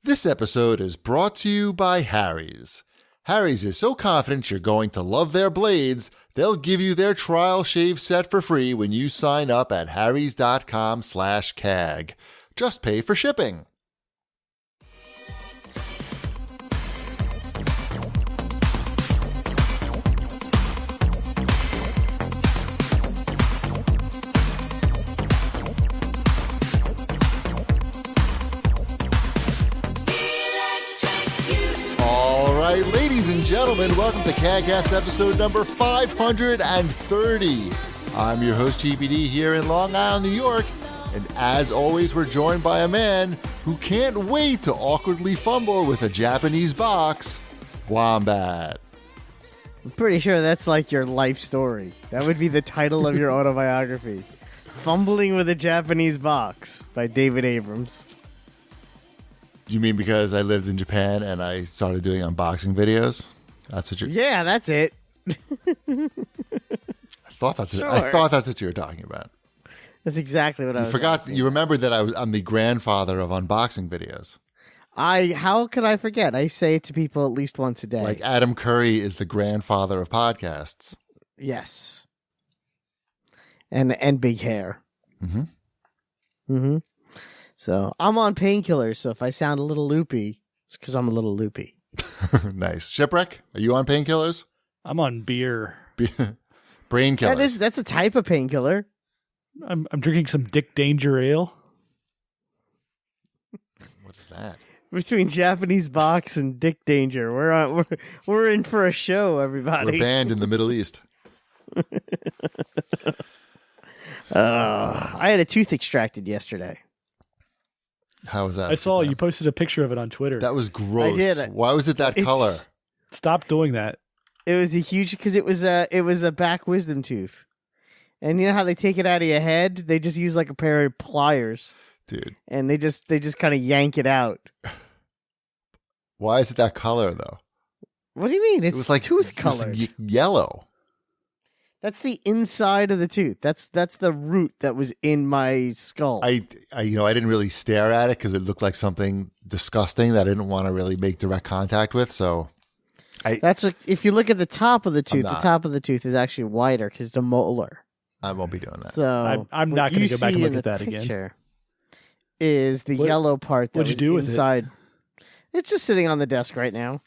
This episode is brought to you by Harry's. Harry's is so confident you're going to love their blades, they'll give you their trial shave set for free when you sign up at harrys.com/CAG. Just pay for shipping. Ladies and gentlemen, welcome to CAGCast episode number 530. I'm your host, GBD, here in Long Island, New York. And as always, we're joined by a man who can't wait to awkwardly fumble with a Japanese box, Wombat. I'm pretty sure that's like your life story. That would be the title of your autobiography. Fumbling with a Japanese Box by David Abrams. You mean because I lived in Japan and I started doing unboxing videos? That's what you're... Yeah, that's it. I thought that's what you were talking about. That's exactly what I was forgot. You remembered that I'm the grandfather of unboxing videos. How could I forget? I say it to people at least once a day. Like Adam Curry is the grandfather of podcasts. Yes. And big hair. Mm-hmm. Mm-hmm. So I'm on painkillers, so if I sound a little loopy, it's because I'm a little loopy. Nice. Shipwreck, are you on painkillers? I'm on beer. Brain killer. That's a type of painkiller. I'm drinking some Dick Danger Ale. What is that? Between Japanese Box and Dick Danger, we're in for a show, everybody. We're banned in the Middle East. I had a tooth extracted yesterday. How was that? I saw you posted a picture of it on Twitter. That was gross. I did. Why was it that color? Stop doing that. It was because it was a back wisdom tooth, and you know how they take it out of your head? They just use like a pair of pliers, dude, and they just kind of yank it out. Why is it that color though? What do you mean? It's it was like tooth colored. Yellow. That's the inside of the tooth. That's the root that was in my skull. I didn't really stare at it because it looked like something disgusting that I didn't want to really make direct contact with. So, if you look at the top of the tooth, the top of the tooth is actually wider because it's a molar. I won't be doing that. So I'm not going to go back and look at that again. Is the yellow part that was inside? With it? It's just sitting on the desk right now.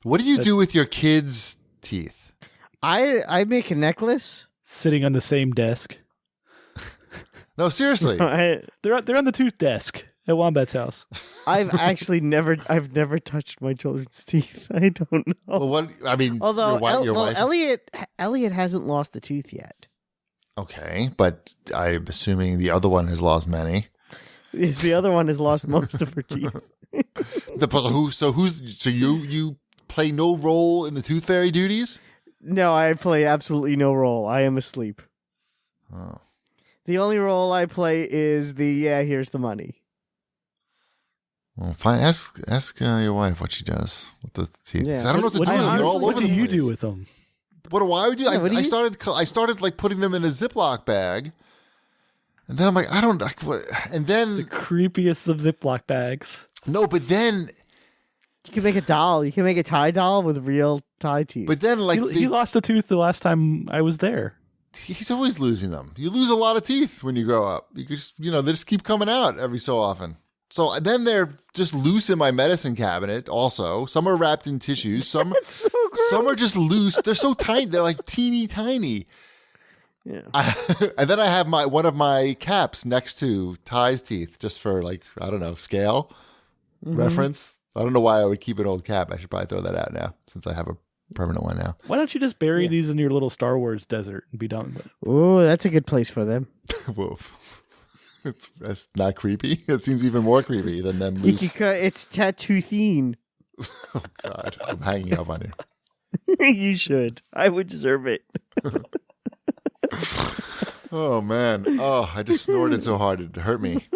What do you do with your kids' teeth? I make a necklace. Sitting on the same desk. No, seriously. They're on the tooth desk at Wombat's house. I've never touched my children's teeth. I don't know. Well, although your wife... Elliot hasn't lost a tooth yet. Okay, but I'm assuming the other one has lost many. Yes, the other one has lost most of her teeth. So you play no role in the tooth fairy duties? No, I play absolutely no role. I am asleep. Oh. The only role I play is here's the money. Well, fine. Ask your wife what she does with the teeth. Yeah. I don't know what to do with them. They're all over the place. What do you do with them? What do I do? I started like putting them in a Ziploc bag, and then I'm like, I don't. And then the creepiest of Ziploc bags. No, but then. You can make a doll. You can make a Thai doll with real Thai teeth. But then, he lost a tooth the last time I was there. He's always losing them. You lose a lot of teeth when you grow up. You just, they just keep coming out every so often. So then they're just loose in my medicine cabinet. Also, some are wrapped in tissues. Some, so gross. Some are just loose. They're so tiny. They're like teeny tiny. Yeah. And then I have one of my caps next to Ty's teeth, just for scale reference. I don't know why I would keep an old cap. I should probably throw that out now since I have a permanent one now. Why don't you just bury these in your little Star Wars desert and be done with it? Oh, that's a good place for them. Woof. That's not creepy. It seems even more creepy than them loose. It's Tatoothine. Oh, God. I'm hanging up on you. You should. I would deserve it. Oh, man. Oh, I just snorted so hard it hurt me.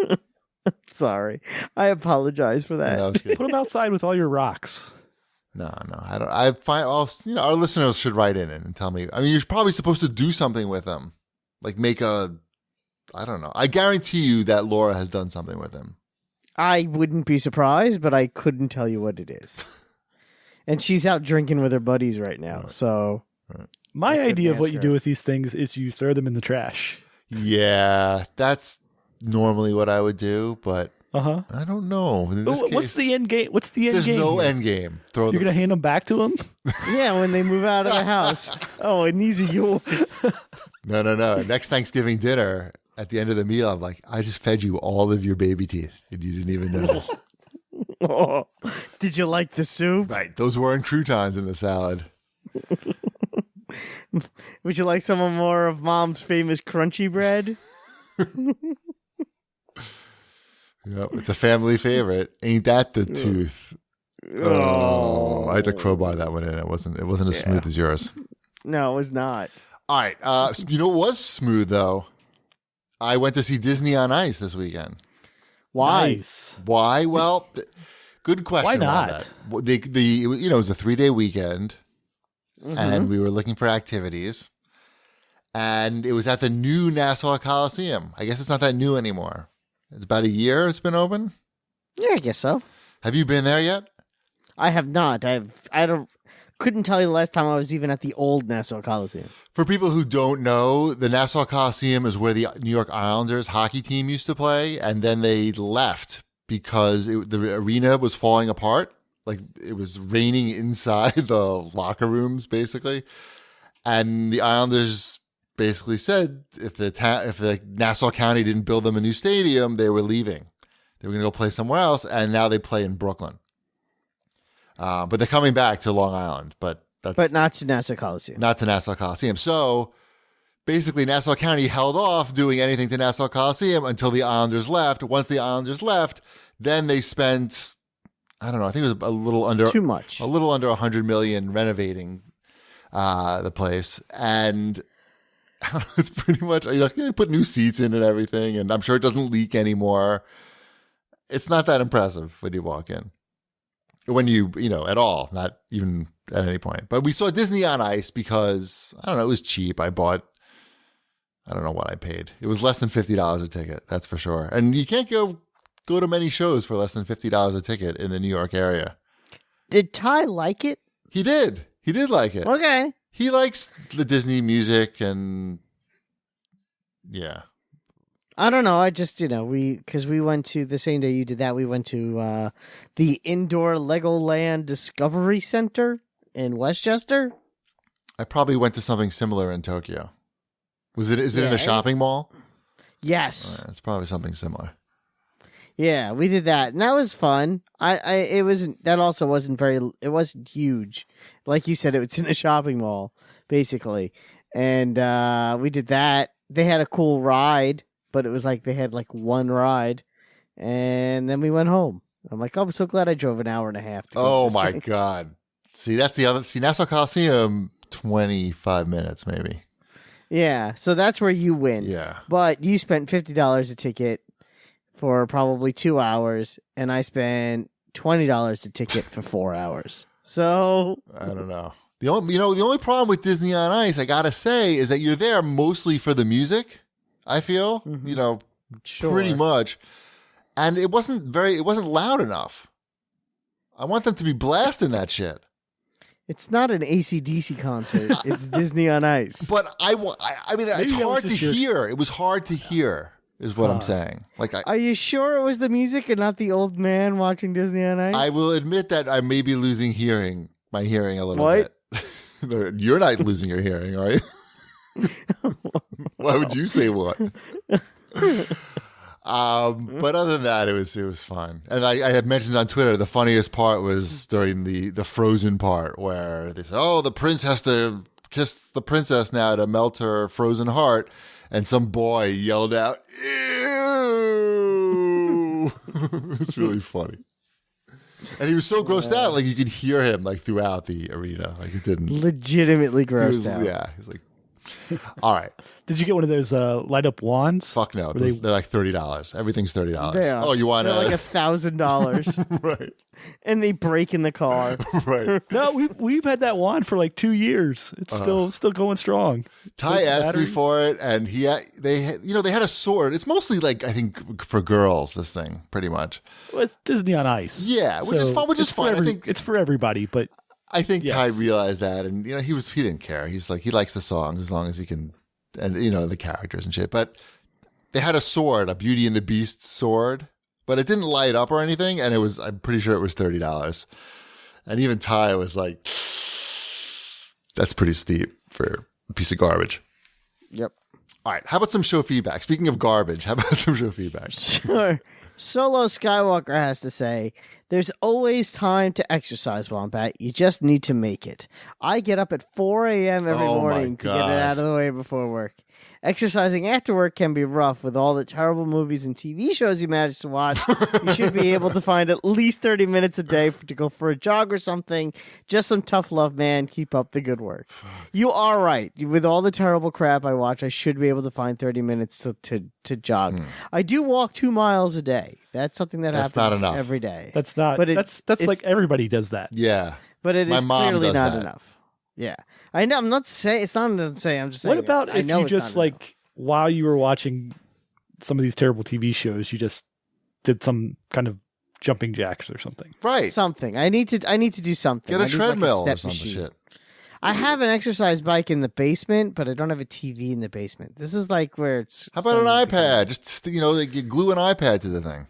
Sorry. I apologize for that. No, put them outside with all your rocks. No, I don't. I find our listeners should write in and tell me. I mean, you're probably supposed to do something with them, like make a. I don't know. I guarantee you that Laura has done something with him. I wouldn't be surprised, but I couldn't tell you what it is. And she's out drinking with her buddies right now, so... My couldn't idea of what ask you her. do with these things is you throw them in the trash. Yeah, that's normally what I would do, but Uh-huh. I don't know. In this What's case, the end game? What's the end there's game? no here? end game. Throw You're them. going to hand them back to them? Yeah, when they move out of the house. Oh, and these are yours. No. Next Thanksgiving dinner, at the end of the meal, I'm like, I just fed you all of your baby teeth, and you didn't even notice. Oh, did you like the soup? Right. Those weren't croutons in the salad. Would you like some more of Mom's famous crunchy bread? Yep, it's a family favorite. Ain't that the tooth? Oh, I had to crowbar that one in. It wasn't as smooth as yours. No, it was not. All right. You know what was smooth though? I went to see Disney on Ice this weekend. Why? Nice. Why? Well, good question. Why on not? that. Well, it was a 3-day weekend, and we were looking for activities, and it was at the new Nassau Coliseum. I guess it's not that new anymore. It's about a year it's been open. Yeah, I guess so. Have you been there yet? I have not. Couldn't tell you the last time I was even at the old Nassau Coliseum. For people who don't know, the Nassau Coliseum is where the New York Islanders hockey team used to play, and then they left because the arena was falling apart. Like it was raining inside the locker rooms, basically. And the Islanders basically said if the Nassau County didn't build them a new stadium, they were leaving. They were going to go play somewhere else, and now they play in Brooklyn. But they're coming back to Long Island, but not to Nassau Coliseum. not to Nassau Coliseum. So basically, Nassau County held off doing anything to Nassau Coliseum until the Islanders left. Once the Islanders left, then they spent, I don't know, I think it was a little under Too much. a little under $100 million renovating the place, and it's pretty much they put new seats in and everything, and I'm sure it doesn't leak anymore. It's not that impressive when you walk in. When you at all, not even at any point. But we saw Disney on Ice because, I don't know, it was cheap. I don't know what I paid. It was less than $50 a ticket, that's for sure. And you can't go to many shows for less than $50 a ticket in the New York area. Did Ty like it? He did. He did like it. Okay. He likes the Disney music and, yeah. I don't know. I just, because we went to the same day you did that, we went to the indoor Legoland Discovery Center in Westchester. I probably went to something similar in Tokyo. Is it in a shopping mall? Yes. It's probably something similar. Yeah, we did that, and that was fun. It wasn't huge. Like you said, it's in a shopping mall, basically. And we did that. They had a cool ride, but it was like they had like one ride, and then we went home. I'm like, oh, I'm so glad I drove an hour and a half. To go Oh to this my thing. God. See, that's the other. See, Nassau Coliseum, 25 minutes maybe. Yeah, so that's where you win. Yeah. But you spent $50 a ticket for probably 2 hours, and I spent $20 a ticket for 4 hours. So I don't know. The only problem with Disney on Ice, I gotta say, is that you're there mostly for the music. I feel, Sure. pretty much, and it wasn't loud enough. I want them to be blasting that shit. It's not an AC/DC concert. It's Disney on Ice. But I mean, it's Maybe that hard was to just hear. It was hard to hear, is what I'm saying. Like, Are you sure it was the music and not the old man watching Disney on Ice? I will admit that I may be losing my hearing a little What? bit. You're not losing your hearing, are you? Why would you say what? But other than that, it was fun. And I had mentioned on Twitter the funniest part was during the Frozen part where they said, "Oh, the prince has to kiss the princess now to melt her frozen heart," and some boy yelled out, "Ew!" It's really funny. And he was so grossed out, like you could hear him like throughout the arena. Like it didn't. Legitimately He grossed was, out. yeah, he's like, All right. Did you get one of those light up wands? Fuck no. Were they- They're like $30. Everything's $30. They are. Oh, you want They're to? like $1,000, Right. and they break in the car. Right. No, we've had that wand for like 2 years. It's still going strong. Ty Those asked me batteries? for it, and they had a sword. It's mostly like, I think, for girls. This thing, pretty much. Well, it's Disney on Ice. Yeah, which is fun. Which is it's for fun. I think it's for everybody, but I think Ty Yes. realized that, and he didn't care. He's like, he likes the songs as long as he can, and the characters and shit. But they had a sword, a Beauty and the Beast sword, but it didn't light up or anything, and I'm pretty sure it was $30. And even Ty was like, "That's pretty steep for a piece of garbage." Yep. All right, how about some show feedback? Speaking of garbage, how about some show feedback? Sure. Solo Skywalker has to say, there's always time to exercise, Wombat. You just need to make it. I get up at 4 a.m. every Oh, my morning to get God. it out of the way before work. Exercising after work can be rough with all the terrible movies and TV shows you manage to watch. You should be able to find at least 30 minutes a day to go for a jog or something. Just some tough love, man. Keep up the good work. You are right. With all the terrible crap I watch, I should be able to find 30 minutes to jog. I do walk 2 miles a day. That's something that That's happens not enough. every day. that's not. But That's it's- like everybody does that. Yeah, But it My is mom clearly does not that. enough. Yeah. I know. I'm not saying it's not enough to say. I'm just saying. What about I if know you it's just not enough. like while you were watching some of these terrible TV shows, you just did some kind of jumping jacks or something? right. something? I need to do something. Get I a need, treadmill like, or step some machine. shit. I have an exercise bike in the basement, but I don't have a TV in the basement. This is like where it's. How about an starting to become- iPad? Just like you glue an iPad to the thing.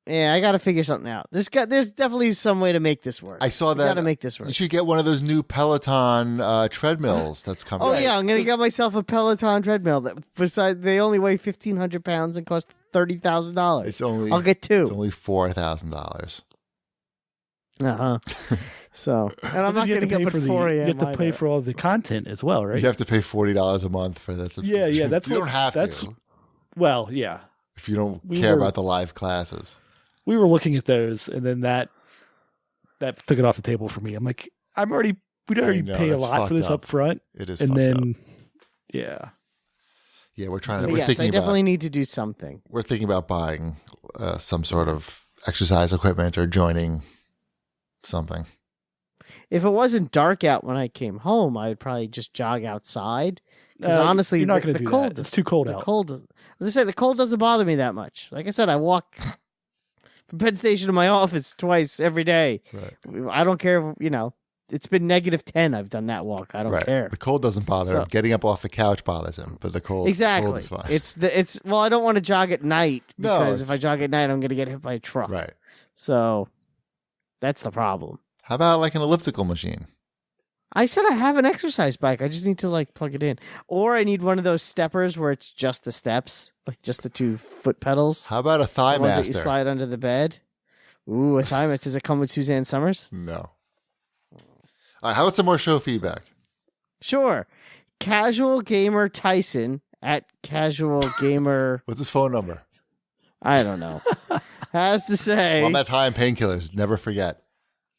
Yeah, I got to figure something out. There's definitely some way to make this work. I saw We that. got to make this work. You should get one of those new Peloton treadmills that's coming. Oh out. yeah, I'm gonna get myself a Peloton treadmill. That besides, they only weigh 1,500 pounds and cost $30,000. It's only I'll get two. It's only $4,000. Uh-huh. So, and I'm But not then you going have to get pay up for at the- 4 You a.m. have to pay either. for all the content as well, right? You have to pay $40 a month for that subscription. Yeah, that's you what- don't have that's- to Well, yeah. if you don't we care were- about the live classes. We were looking at those, and then that took it off the table for me. I'm like, we'd already know, pay a that's lot for this fucked up front, It is, and fucked then up. yeah, Yeah, we're trying to. But We're yes, I thinking definitely about. need to do something. We're thinking about buying some sort of exercise equipment or joining something. If it wasn't dark out when I came home, I would probably just jog outside. Because honestly, you're not the going to do cold, that. It's too cold the out. cold. As I say, the cold doesn't bother me that much. Like I said, I walk from Penn Station to my office twice every day. Right. I don't care. It's been -10. I've done that walk. I don't Right. care. The cold doesn't bother So- him. Getting up off the couch bothers him, but the cold Exactly. cold is fine. It's well, I don't want to jog at night No, because if it's- I jog at night, I'm going to get hit by a truck. right. So that's the problem. How about like an elliptical machine? I said I have an exercise bike. I just need to plug it in, or I need one of those steppers where it's just the steps, like just the 2 foot pedals. How about a thigh The ones that you master? slide under the bed. Ooh, a thigh master. Does it come with Suzanne Summers? No. All right. How about some more show feedback? Sure. Casual Gamer Tyson at Casual Gamer. What's his phone number? I don't know. Has to say. Wombat's high in painkillers. Never forget.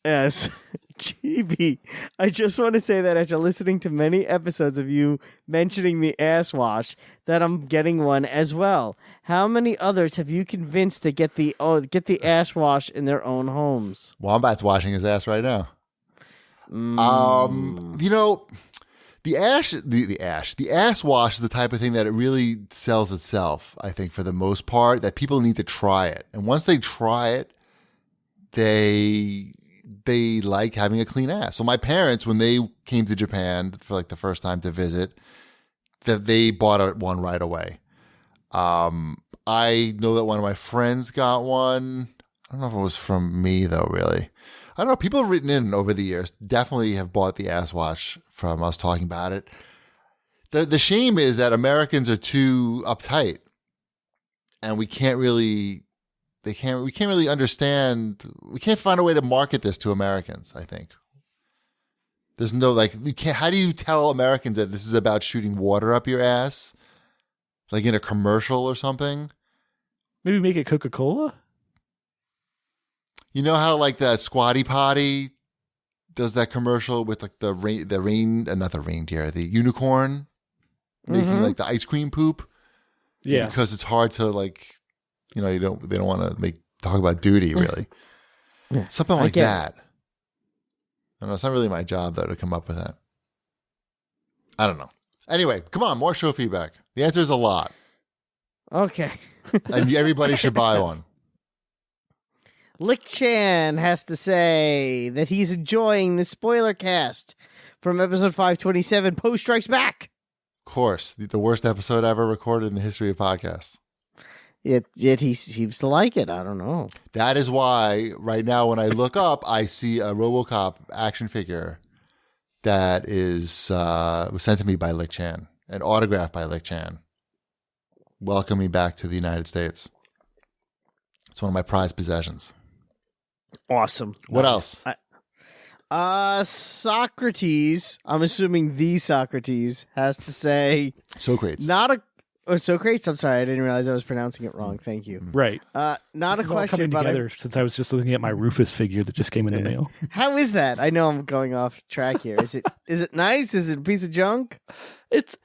Yes. GB, I just want to say that after listening to many episodes of you mentioning the ass wash, that I'm getting one as well. How many others have you convinced to get the ass wash in their own homes? Wombat's washing his ass right now. The ass wash is the type of thing that it really sells itself, I think, for the most part, that people need to try it. And once they try it, they like having a clean ass. So my parents, when they came to Japan for like the first time to visit, that they bought one right away. I know that one of my friends got one. I don't know if it was from me though, really. I don't know. People have written in over the years, definitely have bought the ass wash from us talking about it. The shame is that Americans are too uptight, and we can't really understand. We can't find a way to market this to Americans, I think. There's no how do you tell Americans that this is about shooting water up your ass? Like in a commercial or something? Maybe make it Coca-Cola? You know how like that Squatty Potty does that commercial with like the unicorn? making like the ice cream poop. Yeah, Because it's hard to like, they don't want to talk about duty really. Yeah, Something I like get that. I don't know. It's not really my job though to come up with that. I don't know. Anyway, come on, more show feedback. The answer is a lot, Okay. and everybody should buy one. Lick Chan has to say that he's enjoying the spoiler cast from episode 527, Post Strikes Back. Of course, the worst episode ever recorded in the history of podcasts. Yet he seems to like it. I don't know. That is why right now when I look up, I see a RoboCop action figure that was sent to me by Lick Chan, and autographed by Lick Chan. Welcome me back to the United States. It's one of my prized possessions. Awesome. What else? Socrates, I'm assuming the Socrates, has to say Socrates. Socrates? I'm sorry, I didn't realize I was pronouncing it wrong. Thank you. right. Not This a is all question, coming but together since I was just looking at my Rufus figure that just came in the mail. how is that? I know I'm going off track here. Is it nice? Is it a piece of junk? It's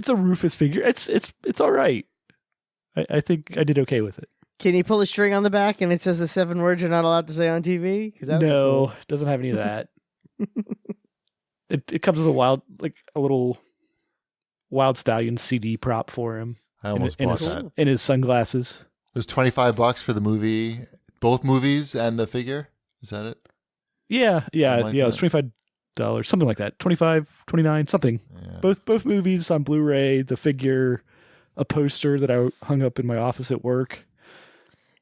a Rufus figure. It's all right. I think I did okay with it. Can you pull a string on the back and it says the 7 words you're not allowed to say on TV? No, it doesn't have any of that. It comes with a little Wild Stallion CD prop for him. I almost bought that. In his sunglasses. It was $25 for the movie, both movies and the figure. Is that it? Yeah. Something like It was $25, something like that. 25, 29, something. Yeah. Both movies on Blu-ray, the figure, a poster that I hung up in my office at work.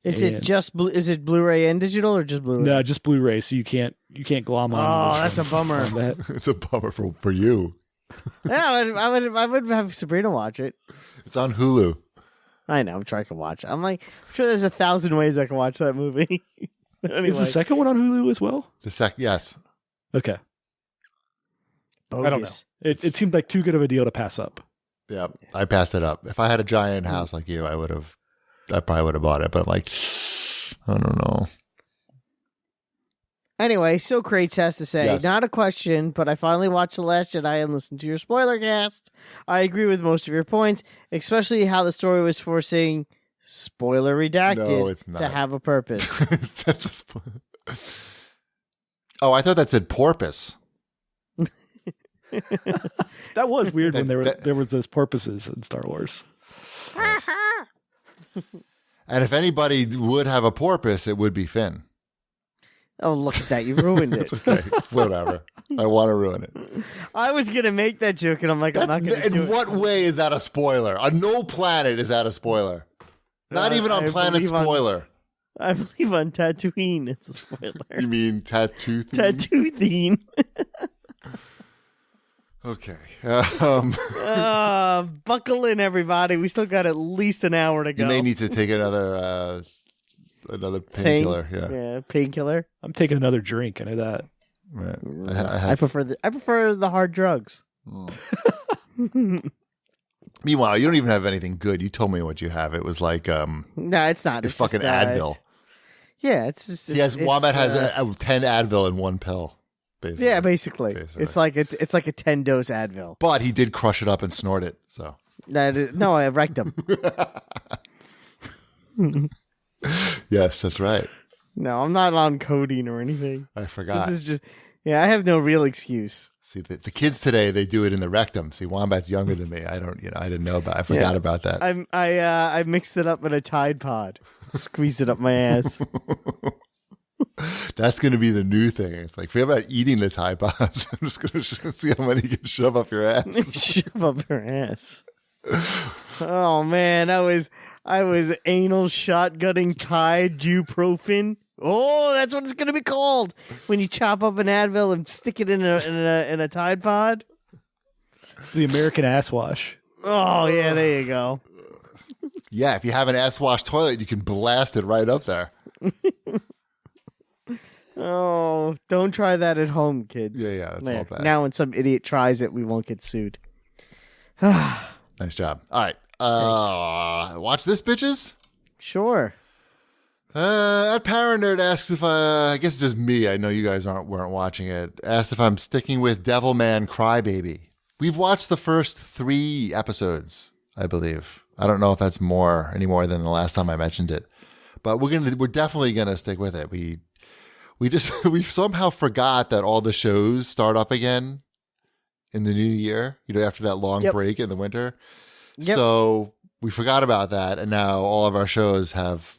Is it Blu-ray and digital or just Blu-ray? No, just Blu-ray, so you can't glom on. Oh, that's a bummer. It's a bummer for you. Yeah, I would have Sabrina watch it. It's on Hulu. I know. I'm trying to watch. I'm sure there's 1,000 ways I can watch that movie. Anyway. Is the second one on Hulu as well? Yes. Okay. Bogus. I don't know. It seemed like too good of a deal to pass up. Yeah, I passed it up. If I had a giant house like you, I probably would have bought it. But I'm like, I don't know. Anyway, Socrates has to say, Yes. not a question, but I finally watched The Last Jedi and listened to your spoiler cast. I agree with most of your points, especially how the story was forcing spoiler redacted No, it's not. to have a purpose. Oh, I thought that said porpoise. That was weird when That- there was those porpoises in Star Wars. And if anybody would have a porpoise, it would be Finn. Oh, look at that. You ruined it. It's okay. Whatever. I want to ruin it. I was going to make that joke, and I'm like, I'm not going to do In it. what way is that a spoiler? On no planet is that a spoiler. Not even on I Planet believe on- Spoiler. I believe on Tatooine, it's a spoiler. You mean Tatoothine? Tatoothine. Okay. Buckle in, everybody. We still got at least an hour to go. You may need to take another painkiller. Yeah. Painkiller. I'm taking another drink. I know that. Right. I prefer the hard drugs. Meanwhile, you don't even have anything good. You told me what you have. It was like No, it's not. it's It's fucking just, Advil. Yeah, it's just. Wombat has 10 Advil in one pill. Basically. Yeah, basically. It's like a 10-dose Advil. But he did crush it up and snort it. So No, I wrecked him. yes, that's right. No, I'm not on codeine or anything. I forgot. This is just. Yeah, I have no real excuse. See, the kids today, they do it in the rectum. See, Wombat's younger than me. I didn't know about. I forgot about that. I mixed it up in a Tide Pod. Squeezed it up my ass. That's going to be the new thing. It's like, forget about eating the Tide Pods. I'm just going to see how many you can shove up your ass. Shove up your ass. Oh man, I was anal shotgunning Tide Ibuprofen. Oh, that's what it's gonna be called when you chop up an Advil and stick it in a Tide Pod. It's the American ass wash. Oh yeah, there you go. Yeah, if you have an ass wash toilet, you can blast it right up there. Oh, don't try that at home, kids. Yeah, that's all bad. Now when some idiot tries it, we won't get sued. Nice job. All right. Watch this, bitches. Sure. At Paranerd asks if I guess it's just me. I know you guys weren't watching it. Asked if I'm sticking with Devilman Crybaby. We've watched the first 3 episodes, I believe. I don't know if that's any more than the last time I mentioned it, but we're definitely gonna stick with it. We we somehow forgot that all the shows start up again in the new year. After that long break in the winter. Yep. So we forgot about that, and now all of our shows have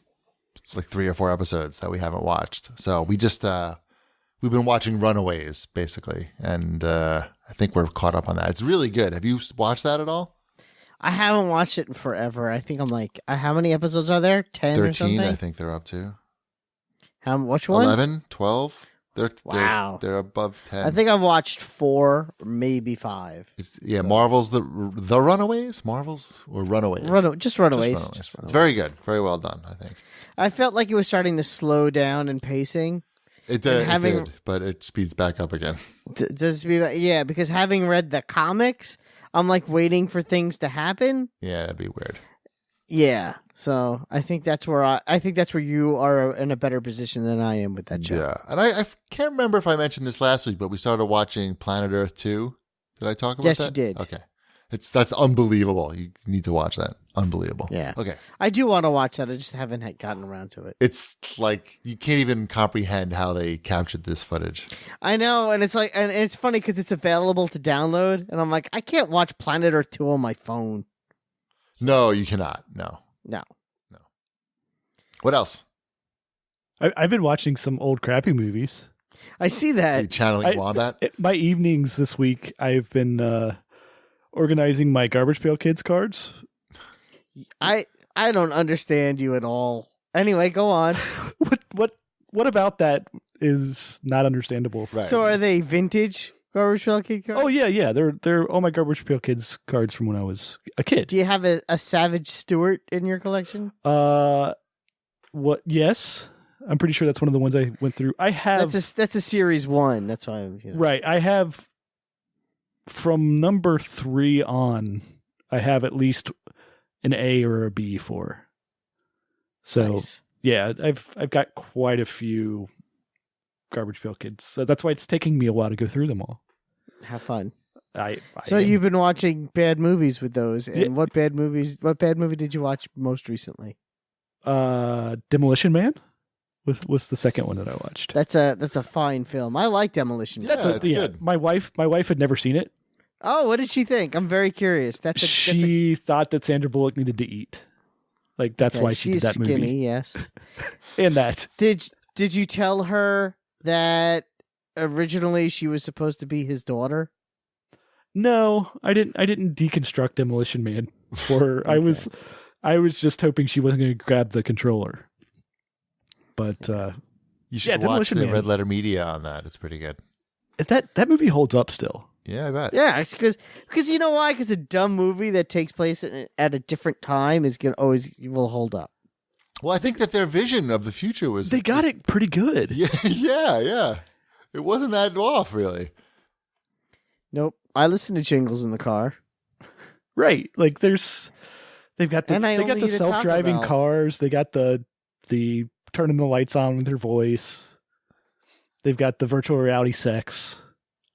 like 3 or 4 episodes that we haven't watched. So we just we've been watching Runaways basically, and I think we're caught up on that. It's really good. Have you watched that at all? I haven't watched it in forever. I think I'm like, how many episodes are there? 10 13, or something? I think they're up to. Which one? 11, 12. Wow. They're above 10. I think I've watched 4, or maybe 5. Marvel's the Runaways? Marvel's or Runaways? Just Runaways. It's very good. Very well done, I think. I felt like it was starting to slow down in pacing. It did, but it speeds back up again. Because having read the comics, I'm like waiting for things to happen. Yeah, that'd be weird. Yeah, so I think that's where you are in a better position than I am with that show. Yeah, and I can't remember if I mentioned this last week, but we started watching Planet Earth 2. Did I talk about that? Yes, you did. Okay. That's unbelievable. You need to watch that. Unbelievable. Yeah. Okay. I do want to watch that. I just haven't gotten around to it. It's like you can't even comprehend how they captured this footage. I know, and it's like, and it's funny because it's available to download, and I'm like, I can't watch Planet Earth 2 on my phone. No, you cannot. No. What else? I've been watching some old crappy movies. I see that. Are you channeling Wombat? My evenings this week, I've been organizing my Garbage Pail Kids cards. I don't understand you at all. Anyway, go on. What about that is not understandable? Right. So are they vintage Garbage Pail Kid cards? Oh yeah. They're all my Garbage Pail Kids cards from when I was a kid. Do you have a Savage Stewart in your collection? What? Yes, I'm pretty sure that's one of the ones I went through. I have that's a series 1. That's why I'm right. I have from number 3 on. I have at least an A or a B for. So nice. Yeah, I've got quite a few Garbage Pail Kids. So that's why it's taking me a while to go through them all. Have fun. So you've been watching bad movies with those, and what bad movie did you watch most recently? Demolition Man was the second one that I watched. That's a fine film. I like Demolition Man. It's good. My wife had never seen it. Oh, what did she think? I'm very curious. She thought that Sandra Bullock needed to eat. Like that's why she did that movie. She's skinny, yes. And that. Did you tell her that originally she was supposed to be his daughter? No, I didn't deconstruct Demolition Man for her. Okay. I was just hoping she wasn't going to grab the controller. But you should watch the Red Letter Media on that. It's pretty good. That movie holds up still. Yeah, I bet. Yeah, because you know why? Because a dumb movie that takes place at a different time will hold up. Well, I think that their vision of the future was... They got it pretty good. Yeah. It wasn't that off, really. Nope. I listen to jingles in the car. Right. Like they've got the self-driving cars. They got the turning the lights on with their voice. They've got the virtual reality sex.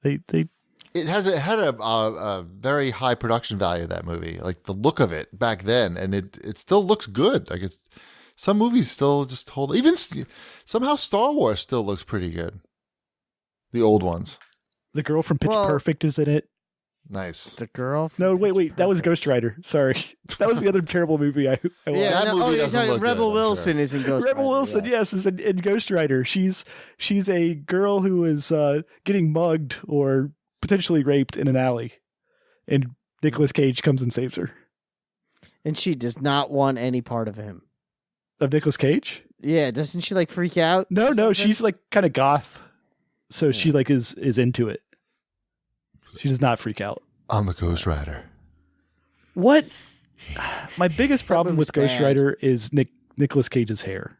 It had a very high production value, that movie. Like the look of it back then, and it still looks good. Like some movies still just hold. Even somehow Star Wars still looks pretty good. The old ones. The girl from Pitch Perfect is in it. Nice. The girl. No, wait. That was Ghost Rider. Sorry, that was the other terrible movie I watched. Yeah, that movie doesn't look Rebel good, Wilson is in Ghost Rider. Rebel Wilson, yes, is in Ghost Rider. She's a girl who is getting mugged or potentially raped in an alley, and Nicolas Cage comes and saves her. And she does not want any part of him. Of Nicolas Cage? Yeah, doesn't she like freak out? No, she's like kind of goth, so she like is into it. She does not freak out. I'm the Ghost Rider. What? My biggest problem with Ghost bad. Rider is Nicolas Cage's hair.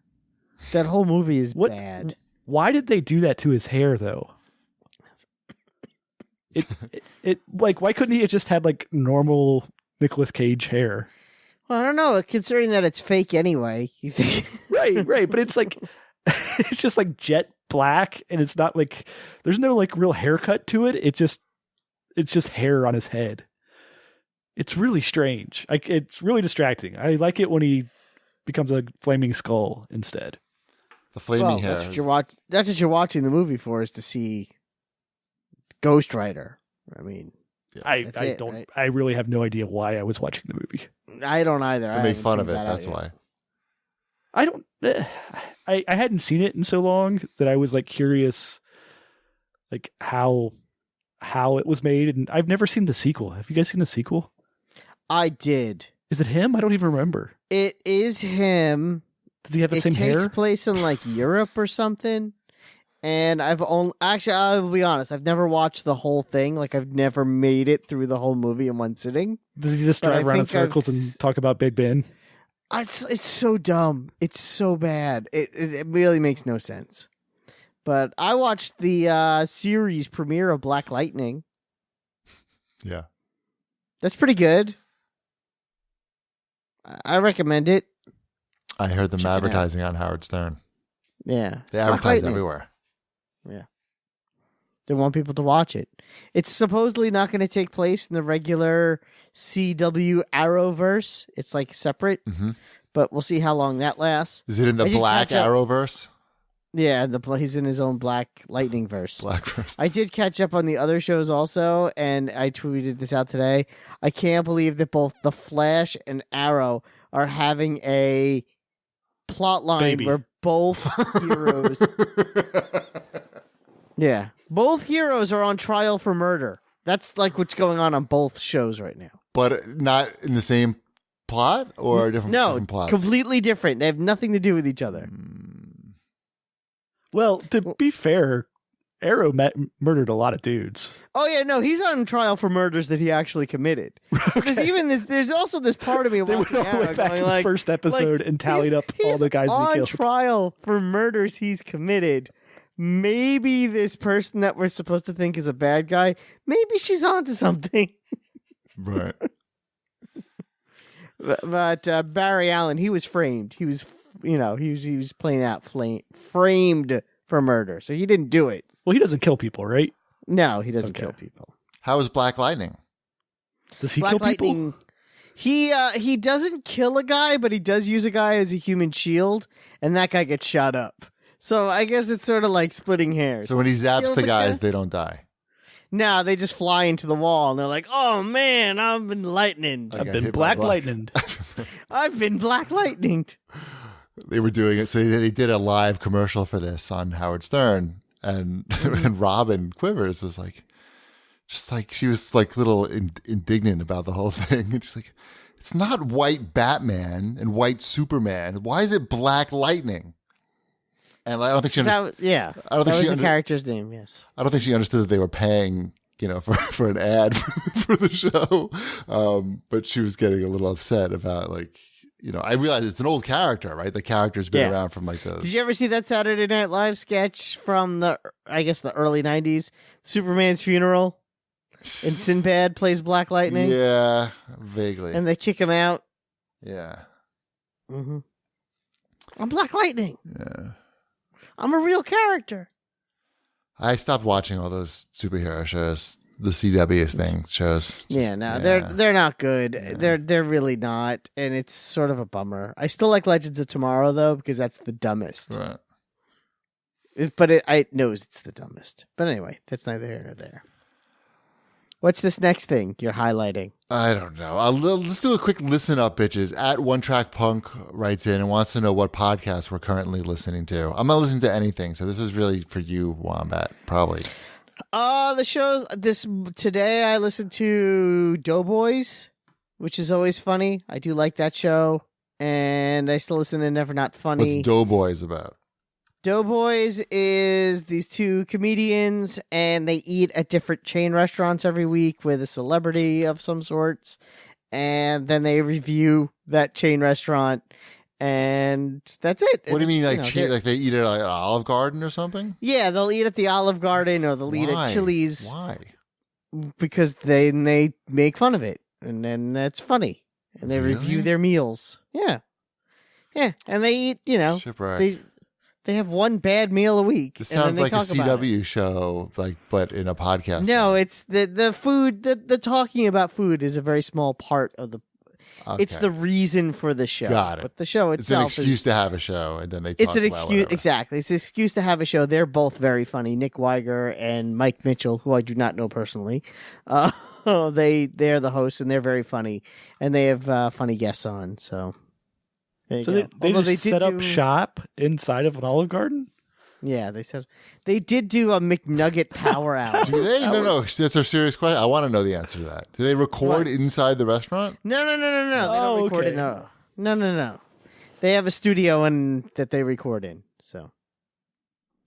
That whole movie is bad. Why did they do that to his hair, though? It like, why couldn't he have just had like normal Nicolas Cage hair? Well, I don't know. Considering that it's fake anyway, you think? Right. But it's like it's just like jet black, and it's not like there's no like real haircut to it. it's just hair on his head. It's really strange. It's really distracting. I like it when he becomes a flaming skull instead. The flaming hair. That's what you're watching the movie for, is to see Ghost Rider. I mean, I really have no idea why I was watching the movie. I don't either. To make fun of it. That's why. I hadn't seen it in so long that I was like curious, like how it was made, and I've never seen the sequel. Have you guys seen the sequel? I did. Is it him? I don't even remember. It is him. Does he have the same hair? It takes place in like Europe or something. And I'll be honest, I've never watched the whole thing. Like, I've never made it through the whole movie in one sitting. Does he just drive around in circles and talk about Big Ben? It's so dumb. It's so bad. It really makes no sense. But I watched the series premiere of Black Lightning. Yeah. That's pretty good. I recommend it. I heard them advertising on Howard Stern. Yeah. They advertise everywhere. Yeah. They want people to watch it. It's supposedly not going to take place in the regular CW Arrowverse. It's like separate, but we'll see how long that lasts. Is it in the Black Arrowverse? Yeah, he's in his own Black Lightning verse. Blackverse. I did catch up on the other shows also, and I tweeted this out today. I can't believe that both The Flash and Arrow are having a plot line where both heroes... Yeah. Both heroes are on trial for murder. That's like what's going on both shows right now. But not in the same plot or different plots? No, completely different. They have nothing to do with each other. Well, to be fair, Arrow murdered a lot of dudes. Oh yeah, no, he's on trial for murders that he actually committed. So there's also this part of me watching Arrow going back to the first episode and tallied up all the guys he killed. On trial for murders he's committed. Maybe this person that we're supposed to think is a bad guy, maybe she's onto something. Right. But Barry Allen, he was framed. He was, he was playing out framed for murder. So he didn't do it. Well, he doesn't kill people, right? No, he doesn't kill people. How is Black Lightning? Does he kill people? He doesn't kill a guy, but he does use a guy as a human shield, and that guy gets shot up. So I guess it's sort of like splitting hairs. So when he zaps the guys, they don't die. No, they just fly into the wall, and they're like, "Oh man, I've been lightninged. I've been black lightninged. I've been black lightninged." They were doing it, so they did a live commercial for this on Howard Stern, and and Robin Quivers was like, she was like little indignant about the whole thing, and she's like, "It's not white Batman and white Superman. Why is it Black Lightning?" And I don't think she understood. Yeah, I don't think that was the character's name. Yes, I don't think she understood that they were paying, for an ad for the show. But she was getting a little upset about I realize it's an old character, right? The character's been around from like the. Did you ever see that Saturday Night Live sketch from the early '90s, Superman's funeral, and Sinbad plays Black Lightning? Yeah, vaguely. And they kick him out. Yeah. Mm-hmm. I'm Black Lightning. Yeah. I'm a real character. I stopped watching all those superhero shows, the CW shows. They're not good. Yeah. They're really not, and it's sort of a bummer. I still like Legends of Tomorrow though, because that's the dumbest. Right. I knows it's the dumbest. But anyway, that's neither here nor there. What's this next thing you're highlighting? I don't know. Let's do a quick listen up, bitches. At One Track Punk writes in and wants to know what podcast we're currently listening to. I'm not listening to anything, so this is really for you, Wombat, probably. The shows today I listened to Doughboys, which is always funny. I do like that show, and I still listen to Never Not Funny. What's Doughboys about? Doughboys is these two comedians, and they eat at different chain restaurants every week with a celebrity of some sorts, and then they review that chain restaurant, and that's it. What do you mean, like they eat at an Olive Garden or something? Yeah, they'll eat at the Olive Garden, or they'll eat at Chili's. Why? Because they make fun of it, and then that's funny, and they review their meals. Yeah, and they eat. Shipwreck. They have one bad meal a week. This and then sounds they like a talk about it. CW show, but in a podcast. No, it's the food. The talking about food is a very small part of the. Okay. It's the reason for the show. Got it. But the show It's an itself excuse to have a show, and then they. It's talk an about excuse. whatever. Exactly. It's an excuse to have a show. They're both very funny. Nick Weiger and Mike Mitchell, who I do not know personally. They're the hosts, and they're very funny, and they have funny guests on. So. There you So go. they Although just set up shop inside of an Olive Garden? Yeah, they said they did do a McNugget power hour. Do they? No. That's a serious question. I want to know the answer to that. Do they record inside the restaurant? No. They don't Oh, record okay. it. No. They have a studio that they record in. So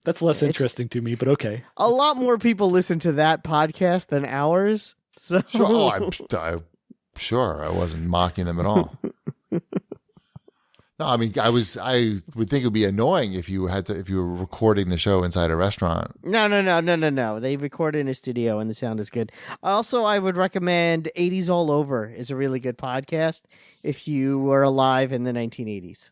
That's less interesting to me, but okay. a lot more people listen to that podcast than ours. So Sure. Oh, I'm sure. I wasn't mocking them at all. No, I mean, I would think it would be annoying if you were recording the show inside a restaurant. No. They record in a studio and the sound is good. Also, I would recommend 80s All Over is a really good podcast if you were alive in the 1980s.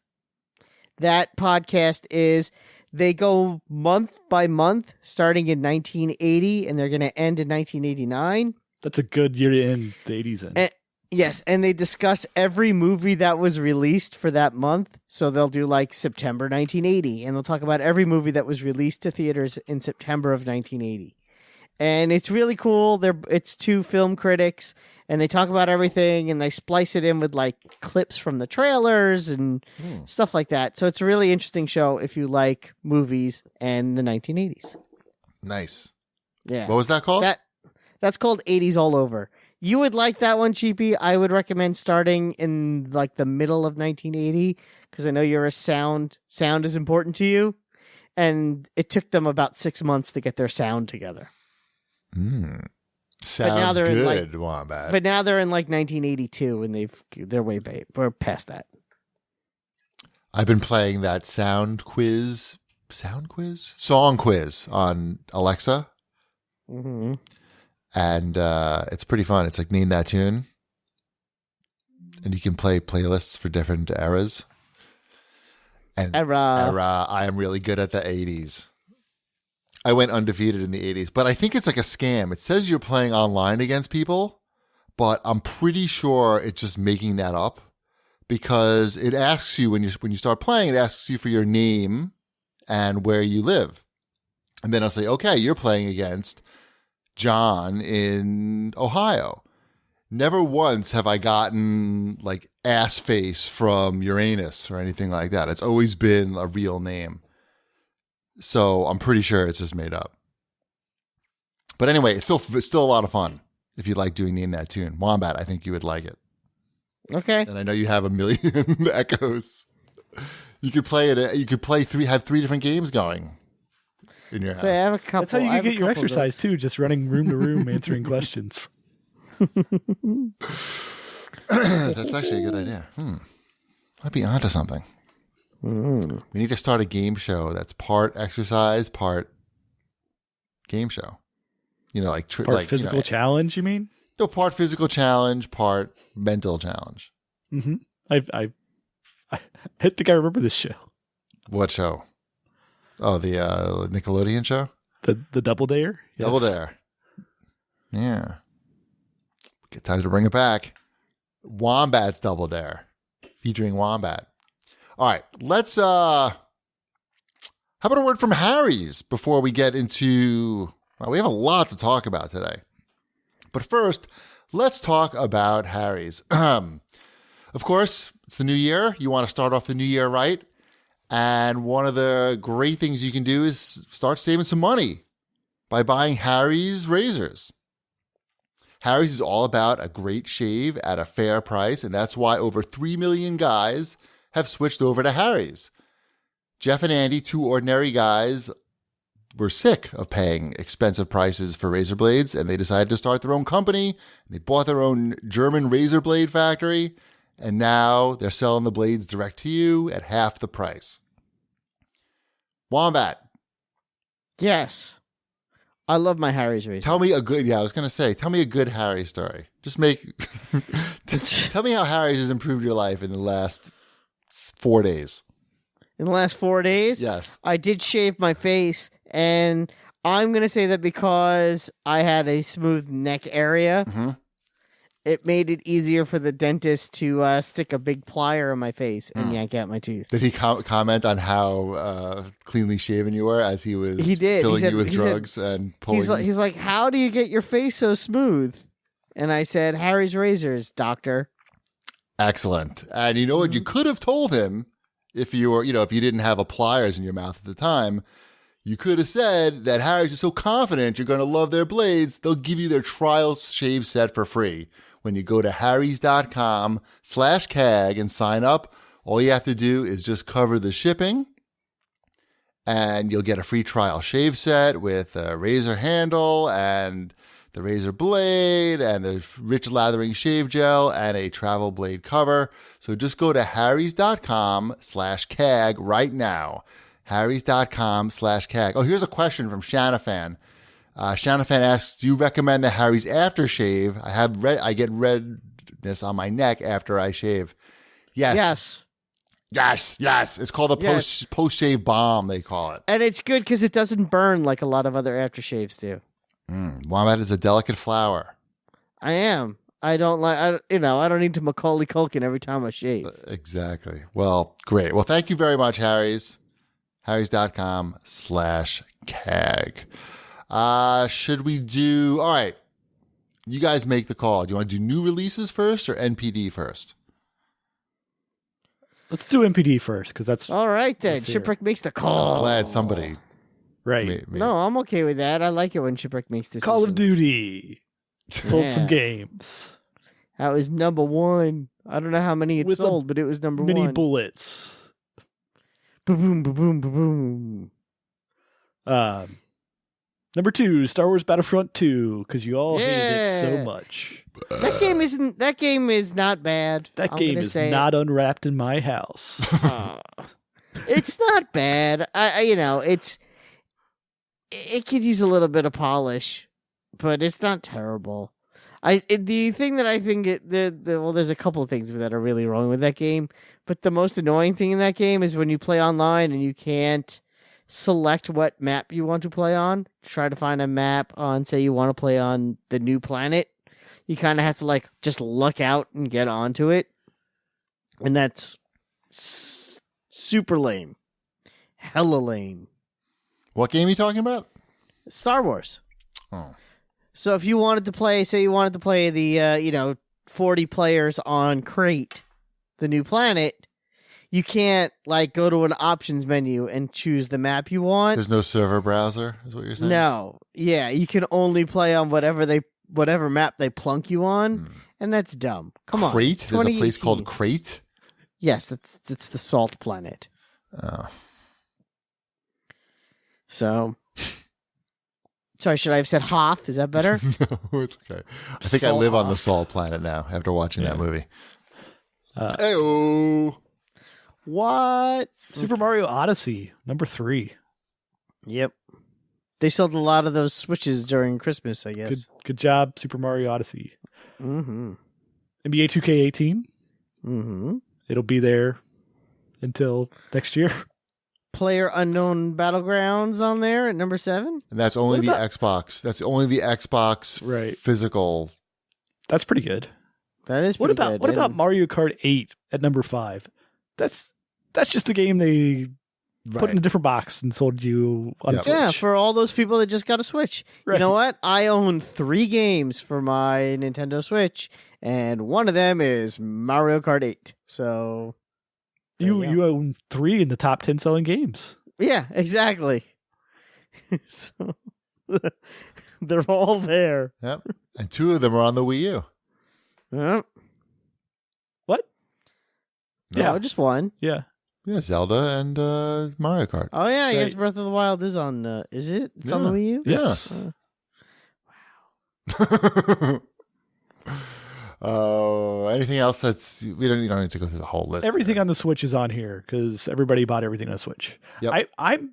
That podcast they go month by month starting in 1980 and they're going to end in 1989. That's a good year to end the 80s in. Yes, and they discuss every movie that was released for that month. So they'll do like September 1980, and they'll talk about every movie that was released to theaters in September of 1980. And it's really cool. It's two film critics, and they talk about everything, and they splice it in with like clips from the trailers and stuff like that. So it's a really interesting show if you like movies and the 1980s. Nice. Yeah. What was that called? That's called 80s All Over. You would like that one, Cheapy. I would recommend starting in like the middle of 1980 because I know you're a sound is important to you, and it took them about 6 months to get their sound together. Sounds good, Wombat. But now they're in like 1982, and they're we're past that. I've been playing that song quiz on Alexa. Mm-hmm. And it's pretty fun. It's like name that tune. And you can play playlists for different eras. And era, I am really good at the 80s. I went undefeated in the 80s. But I think it's like a scam. It says you're playing online against people, but I'm pretty sure it's just making that up. Because it asks you, when you start playing, it asks you for your name and where you live. And then I'll say, okay, you're playing against John in Ohio. Never once have I gotten like ass face from Uranus or anything like that. It's always been a real name. So I'm pretty sure it's just made up. But anyway, it's still a lot of fun if you like doing Name That Tune. Wombat, I think you would like it. Okay. And I know you have a million echoes. You could play it. You could have three different games going in your house. I have a couple. That's how you get your exercise too, just running room to room answering questions. That's actually a good idea. I'd be onto something. We need to start a game show that's part exercise, part game show. You know, like part physical challenge. You mean? No, part physical challenge, part mental challenge. Mm-hmm. I think I remember this show. What show? Oh, the Nickelodeon show? The Double Dare? Yes. Double Dare. Yeah. Get time to bring it back. Wombat's Double Dare. Featuring Wombat. All right. Let's how about a word from Harry's before we get into we have a lot to talk about today. But first, let's talk about Harry's. Of course, it's the new year. You want to start off the new year right. And one of the great things you can do is start saving some money by buying Harry's razors. Harry's is all about a great shave at a fair price, and that's why over 3 million guys have switched over to Harry's. Jeff and Andy, two ordinary guys, were sick of paying expensive prices for razor blades, and they decided to start their own company. They bought their own German razor blade factory, and now they're selling the blades direct to you at half the price. Wombat. Yes. I love my Harry's razor. Tell me a good, tell me a good Harry story. Just tell me how Harry's has improved your life in the last 4 days. in the last 4 days. Yes. I did shave my face, and I'm going to say that because I had a smooth neck area, it made it easier for the dentist to stick a big plier in my face and yank out my tooth. Did he comment on how cleanly shaven you were as he was filling you with drugs and pulling? He's like, how do you get your face so smooth? And I said, Harry's razors, doctor. Excellent. And you know what? You could have told him if you were, if you didn't have a pliers in your mouth at the time. You could have said that Harry's is so confident you're going to love their blades, they'll give you their trial shave set for free. When you go to harrys.com/CAG and sign up, all you have to do is just cover the shipping, and you'll get a free trial shave set with a razor handle and the razor blade and the rich lathering shave gel and a travel blade cover. So just go to harrys.com/CAG right now. harrys.com/CAG. Oh, here's a question from Shanafan. Shanafan asks, do you recommend the Harry's aftershave? I get redness on my neck after I shave. Yes. It's called a post-shave balm, they call it. And it's good because it doesn't burn like a lot of other aftershaves do. Wombat is a delicate flower. I am. I don't need to Macaulay Culkin every time I shave. Exactly. Well, great. Well, thank you very much, Harry's. harrys.com/CAG. Should we do... All right. You guys make the call. Do you want to do new releases first or NPD first? Let's do NPD first, because that's... All right, then. Shipwreck makes the call. I'm glad somebody... Right. No, I'm okay with that. I like it when Shipwreck makes decisions. Call of Duty. Sold some games. That was number one. I don't know how many it sold, but it was number one. Mini bullets. Boom, boom, boom, boom, boom. Number 2, Star Wars Battlefront 2, because you all hated it so much. That game is not bad. That game is not unwrapped in my house. It's not bad. It could use a little bit of polish, but it's not terrible. The thing that I think there's a couple of things that are really wrong with that game, but the most annoying thing in that game is when you play online and you can't select what map you want to play on. Try to find a map on, say you want to play on the new planet. You kind of have to just look out and get onto it. And that's super lame. Hella lame. What game are you talking about? Star Wars. Oh. So if you wanted to play, the 40 players on Crate, the new planet, you can't go to an options menu and choose the map you want. There's no server browser, is what you're saying? No. Yeah, you can only play on whatever map they plunk you on, and that's dumb. Come on. Crate? There's a place called Crate? Yes, it's the Salt Planet. Oh. So, sorry, should I have said Hoth? Is that better? No, it's okay. I think I live on the Salt Planet now after watching that movie. Hey-oh. What? Super Mario Odyssey, number 3. Yep. They sold a lot of those Switches during Christmas, I guess. Good job, Super Mario Odyssey. Mm-hmm. NBA 2K18. Mm-hmm. It'll be there until next year. Player Unknown Battlegrounds on there at number 7. And that's only the Xbox. That's only the Xbox physical. That's pretty good. That is pretty good. What about Mario Kart 8 at number 5? That's just a game they put in a different box and sold you on Switch. Yeah, for all those people that just got a Switch. Right. You know what? I own 3 games for my Nintendo Switch, and one of them is Mario Kart 8. So you own 3 in the top 10 selling games. Yeah, exactly. So they're all there. Yep. And 2 of them are on the Wii U. Yep. What? No, just one. Yeah. Yeah, Zelda and Mario Kart. Oh, yeah, I guess Breath of the Wild is on... is it? It's on the Wii U? Yes. Wow. Anything else that's... You don't need to go through the whole list. Everything on the Switch is on here, because everybody bought everything on the Switch. Yep. I'm...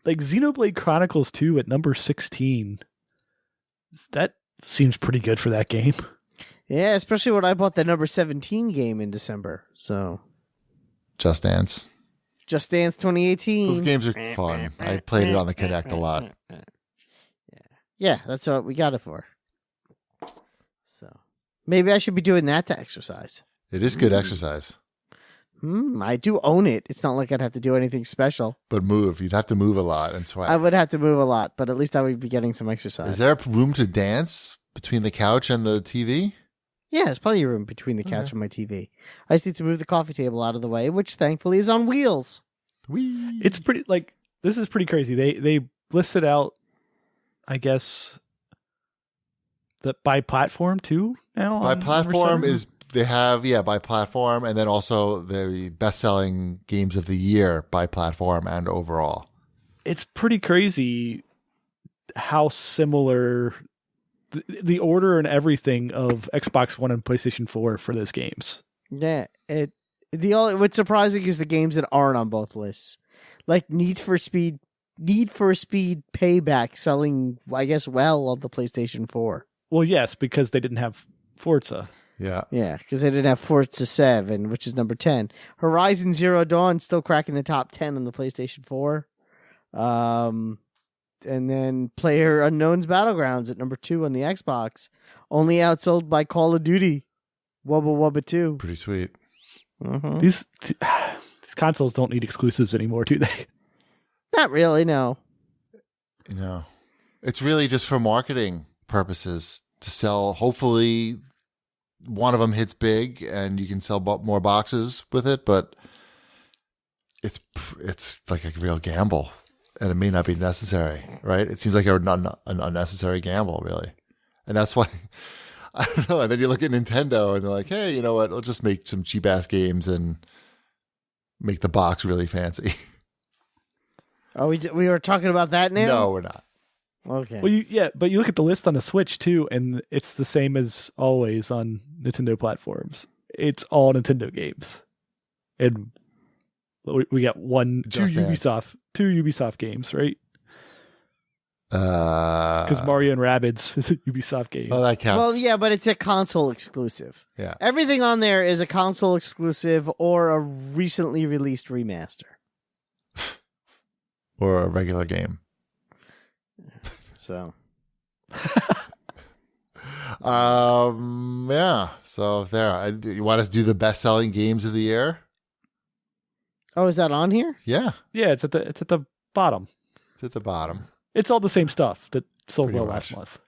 Xenoblade Chronicles 2 at number 16. That seems pretty good for that game. Yeah, especially when I bought the number 17 game in December, so... Just Dance. Just Dance 2018. Those games are fun. I played it on the Kinect a lot. Yeah, that's what we got it for. So maybe I should be doing that to exercise. It is good exercise. I do own it. It's not like I'd have to do anything special. But move. You'd have to move a lot and sweat. I would have to move a lot, but at least I would be getting some exercise. Is there room to dance between the couch and the TV? Yeah, there's plenty of room between the couch and my TV. I just need to move the coffee table out of the way, which thankfully is on wheels. Whee! It's pretty, like, this is pretty crazy. They listed out, I guess, by platform too now? By platform is, they have, by platform, and then also the best-selling games of the year by platform and overall. It's pretty crazy how similar the order and everything of Xbox One and PlayStation 4 for those games. Yeah, what's surprising is the games that aren't on both lists, like Need for Speed Payback, selling, I guess, well on the PlayStation 4. Well, yes, because they didn't have Forza. Yeah, because they didn't have Forza 7, which is number 10. Horizon Zero Dawn still cracking the top 10 on the PlayStation 4. And then PlayerUnknown's Battlegrounds at number 2 on the Xbox, only outsold by Call of Duty, Wubba Wubba 2. pretty sweet. Mm-hmm. These consoles don't need exclusives anymore, do they? Not really, no. It's really just for marketing purposes to sell. Hopefully, one of them hits big and you can sell more boxes with it, but it's like a real gamble. And it may not be necessary, right? It seems like an unnecessary gamble, really. And that's why, I don't know. And then you look at Nintendo and they're like, hey, you know what? We'll just make some cheap-ass games and make the box really fancy. Oh, we were talking about that now? No, we're not. Okay. Well, but you look at the list on the Switch, too, and it's the same as always on Nintendo platforms. It's all Nintendo games. And we got two Ubisoft games, right? Because Mario and Rabbids is a Ubisoft game. Oh, that counts. Well, yeah, but it's a console exclusive. Yeah. Everything on there is a console exclusive or a recently released remaster. Or a regular game. So. Yeah. So there. You want us to do the best-selling games of the year? Oh, is that on here? Yeah. Yeah, it's at the bottom. It's at the bottom. It's all the same stuff that sold Pretty well much. last month.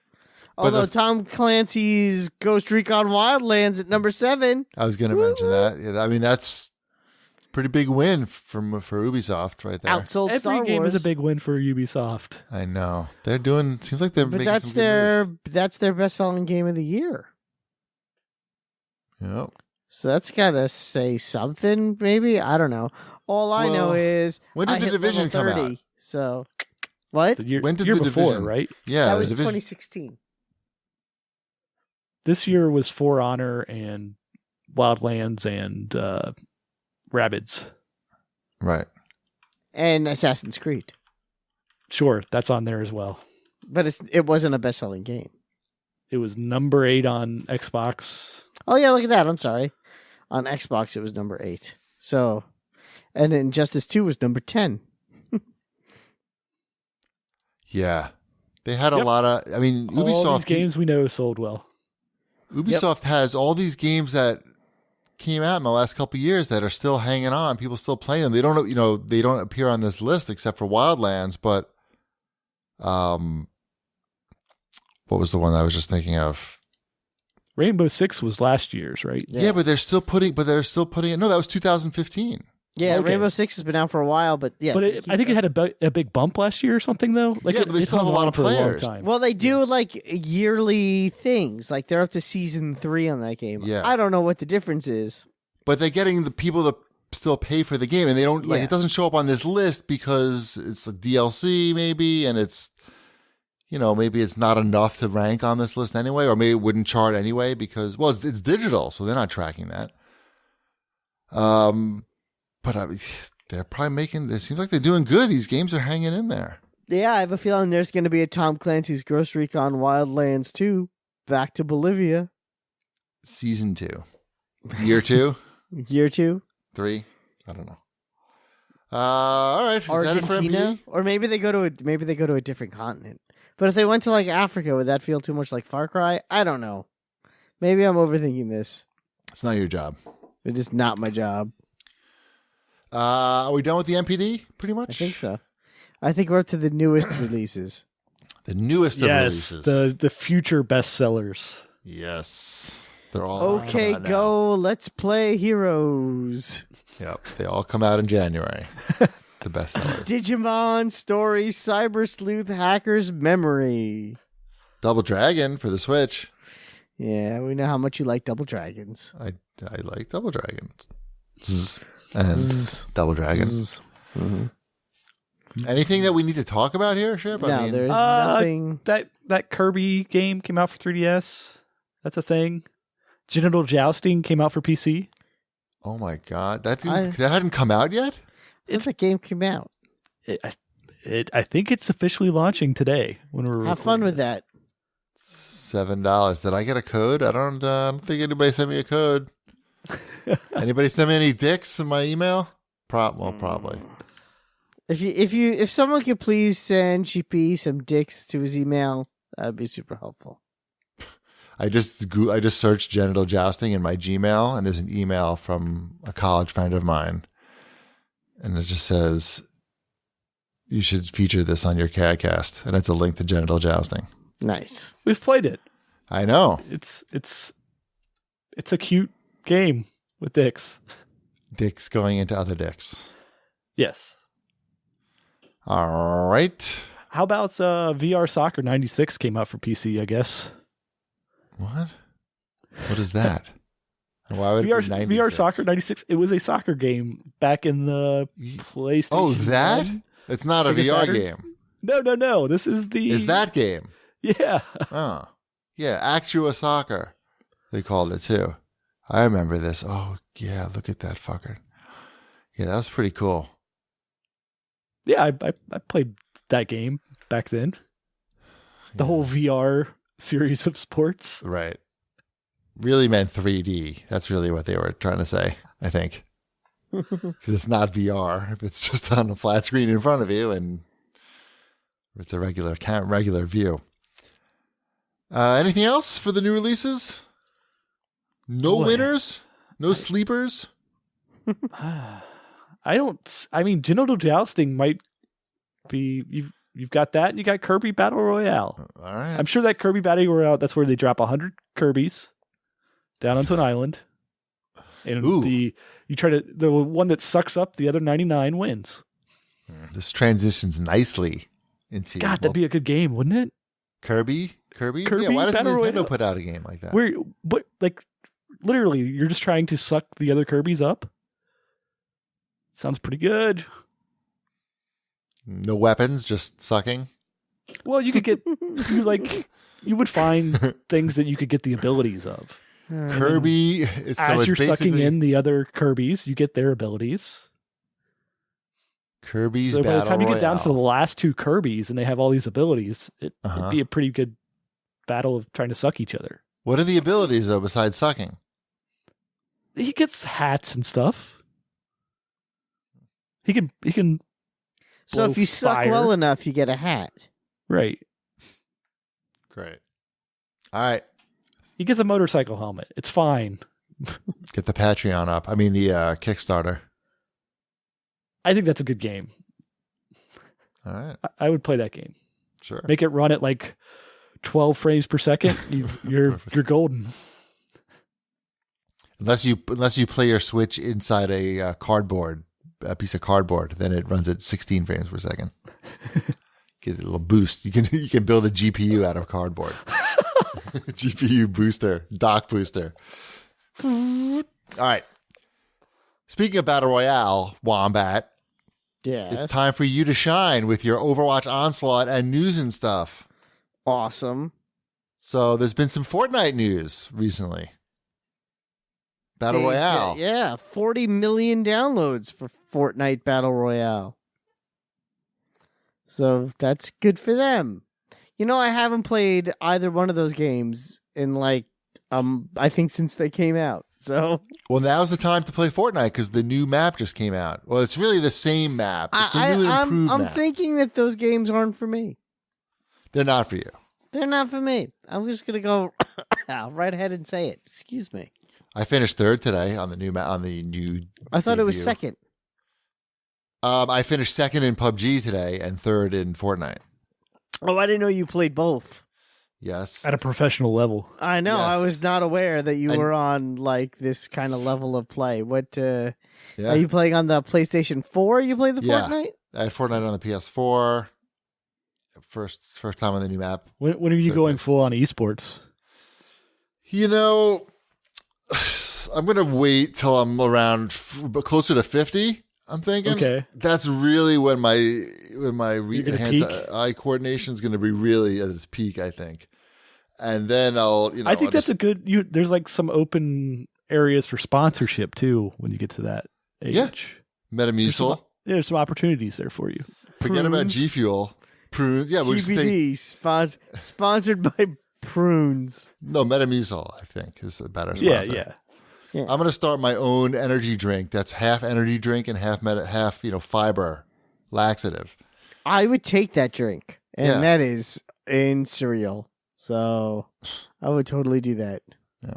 Although Tom Clancy's Ghost Recon Wildlands at number 7. I was going to mention that. Yeah, I mean, that's a pretty big win for Ubisoft right there. Outsold Every Star game Wars. is a big win for Ubisoft. I know. They're doing, seems like they're But making some good moves. that's their best-selling game of the year. Yep. So that's got to say something, maybe? I don't know. All I know is when did I The hit Division level come 30, out? So, what? When did year The before, Division? right? Yeah. That The was Division. 2016. This year was For Honor and Wildlands and Rabbids. Right. And Assassin's Creed. Sure, that's on there as well. But it wasn't a best-selling game. It was number 8 on Xbox. Oh, yeah, look at that. I'm sorry. On Xbox, it was number 8. So, and Injustice 2 was number 10. Yeah. They had a lot of, I mean, All Ubisoft. these games we know sold well. Ubisoft has all these games that came out in the last couple of years that are still hanging on. People still playing them. They don't, they don't appear on this list except for Wildlands, but what was the one I was just thinking of? Rainbow Six was last year's, right? Yeah, but they're still putting it. No, that was 2015. Yeah, Okay. Rainbow Six has been out for a while, but yes. But I think it had a big bump last year or something, though. Like Yeah, but they it still have hung a lot on of for a long players. time. Well, they do like yearly things. Like they're up to season 3 on that game. Yeah. I don't know what the difference is. But they're getting the people to still pay for the game, and they don't like Yeah. it doesn't show up on this list because it's a DLC maybe, and it's maybe it's not enough to rank on this list anyway, or maybe it wouldn't chart anyway because it's digital, so they're not tracking that. But I mean, they're probably making. It seems like they're doing good. These games are hanging in there. Yeah, I have a feeling there's going to be a Tom Clancy's Ghost Recon Wildlands 2, Back to Bolivia. Season 2, year 2, Year 2. 3. I don't know. All right. Is that it for Argentina, MPD? or maybe they go to a different continent. But if they went to like Africa, would that feel too much like Far Cry? I don't know. Maybe I'm overthinking this. It's not your job. It is not my job. Are we done with the MPD? Pretty much. I think so. I think we're up to the newest releases. The newest of releases. The future bestsellers. Yes. They're all Okay, come out go. Let's play Heroes. now. Yep. They all come out in January. The bestsellers. Digimon Story Cyber Sleuth Hacker's Memory. Double Dragon for the Switch. Yeah, we know how much you like Double Dragons. I like Double Dragons. And Double Dragons. Mm-hmm. Anything that we need to talk about here, Ship? No, there's nothing. That Kirby game came out for 3DS. That's a thing. Genital Jousting came out for PC. Oh my God. That hadn't come out yet? Since that game came out. I think it's officially launching today. When we're Have fun with that. $7. Did I get a code? I don't think anybody sent me a code. Anybody send me any dicks in my email? Probably. If someone could please send GP some dicks to his email, that'd be super helpful. I just searched genital jousting in my Gmail, and there's an email from a college friend of mine, and it just says you should feature this on your CAGCast, and it's a link to genital jousting. Nice. We've played it. I know. It's a cute game with dicks. Dicks going into other dicks. Yes. All right. How about VR Soccer 96 came out for PC, I guess. What? What is that? And why would it be 96? VR Soccer 96? It was a soccer game back in the PlayStation. Oh, that? 1. It's not a Sega VR Saturn? game. No. This is the... Is that game? Yeah. Oh. Yeah, Actua Soccer. They called it too. I remember this. Oh, yeah, look at that fucker. Yeah, that was pretty cool. Yeah, I played that game back then. The whole VR series of sports. Right. Really meant 3D. That's really what they were trying to say, I think. Because it's not VR. If it's just on a flat screen in front of you and it's a regular view. Anything else for the new releases? No winners? No sleepers? I mean, Genital Jousting might be... You've got that, and you got Kirby Battle Royale. All right. I'm sure that Kirby Battle Royale, that's where they drop 100 Kirbys down onto an island. And the one that sucks up the other 99 wins. This transitions nicely into... God, that'd be a good game, wouldn't it? Kirby? Yeah, why doesn't Nintendo put out a game like that? But literally, you're just trying to suck the other Kirbys up? Sounds pretty good. No weapons, just sucking? Well, you could get... you would find things that you could get the abilities of. Kirby... As you're sucking in the other Kirbys, you get their abilities. Kirby's So by the Battle time you get down Royale. to the last two Kirbys and they have all these abilities, it'd be a pretty good battle of trying to suck each other. What are the abilities, though, besides sucking? He gets hats and stuff. He can So if you suck well enough, you get a hat. Right. Great. All right. He gets a motorcycle helmet. It's fine. Get the Patreon up. I mean, the Kickstarter. I think that's a good game. All right. I would play that game. Sure. Make it run at like 12 frames per second. You're golden. Unless you play your Switch inside a piece of cardboard, then it runs at 16 frames per second. Get a little boost. You can build a GPU out of cardboard. GPU booster, dock booster. All right. Speaking of Battle Royale, Wombat, it's time for you to shine with your Overwatch Onslaught and news and stuff. Awesome. So there's been some Fortnite news recently. Battle Royale. Yeah, 40 million downloads for Fortnite Battle Royale. So that's good for them. You know, I haven't played either one of those games in like I think since they came out. So Well, now's the time to play Fortnite because the new map just came out. Well, it's really the same map. It's a new and improved I'm map. thinking that those games aren't for me. They're not for you. They're not for me. I'm just gonna go right ahead and say it. Excuse me. I finished third today on the new map. On the new. I thought it was debut. second. I finished second in PUBG today and third in Fortnite. Oh, I didn't know you played both. Yes. At a professional level. I know. Yes. I was not aware that you were on like this kind of level of play. What Yeah. are you playing on the PlayStation 4? You play the Fortnite? I had Fortnite on the PS4. First time on the new map. When are you going full on esports? You know, I'm gonna wait till I'm around closer to 50. I'm thinking. Okay. That's really when my peak? eye coordination is going to be really at its peak. I think, and then I'll. I think that's a good. There's like some open areas for sponsorship too when you get to that age. Yeah. Metamucil. There's some opportunities there for you. Forget about G Fuel. Prunes. Yeah, we should say GBD sponsored by Prunes. no. Metamucil, I think, is a better sponsor. Yeah. I'm going to start my own energy drink. That's half energy drink and half fiber laxative. I would take that drink, and Yeah. that is in cereal. So I would totally do that. Yeah,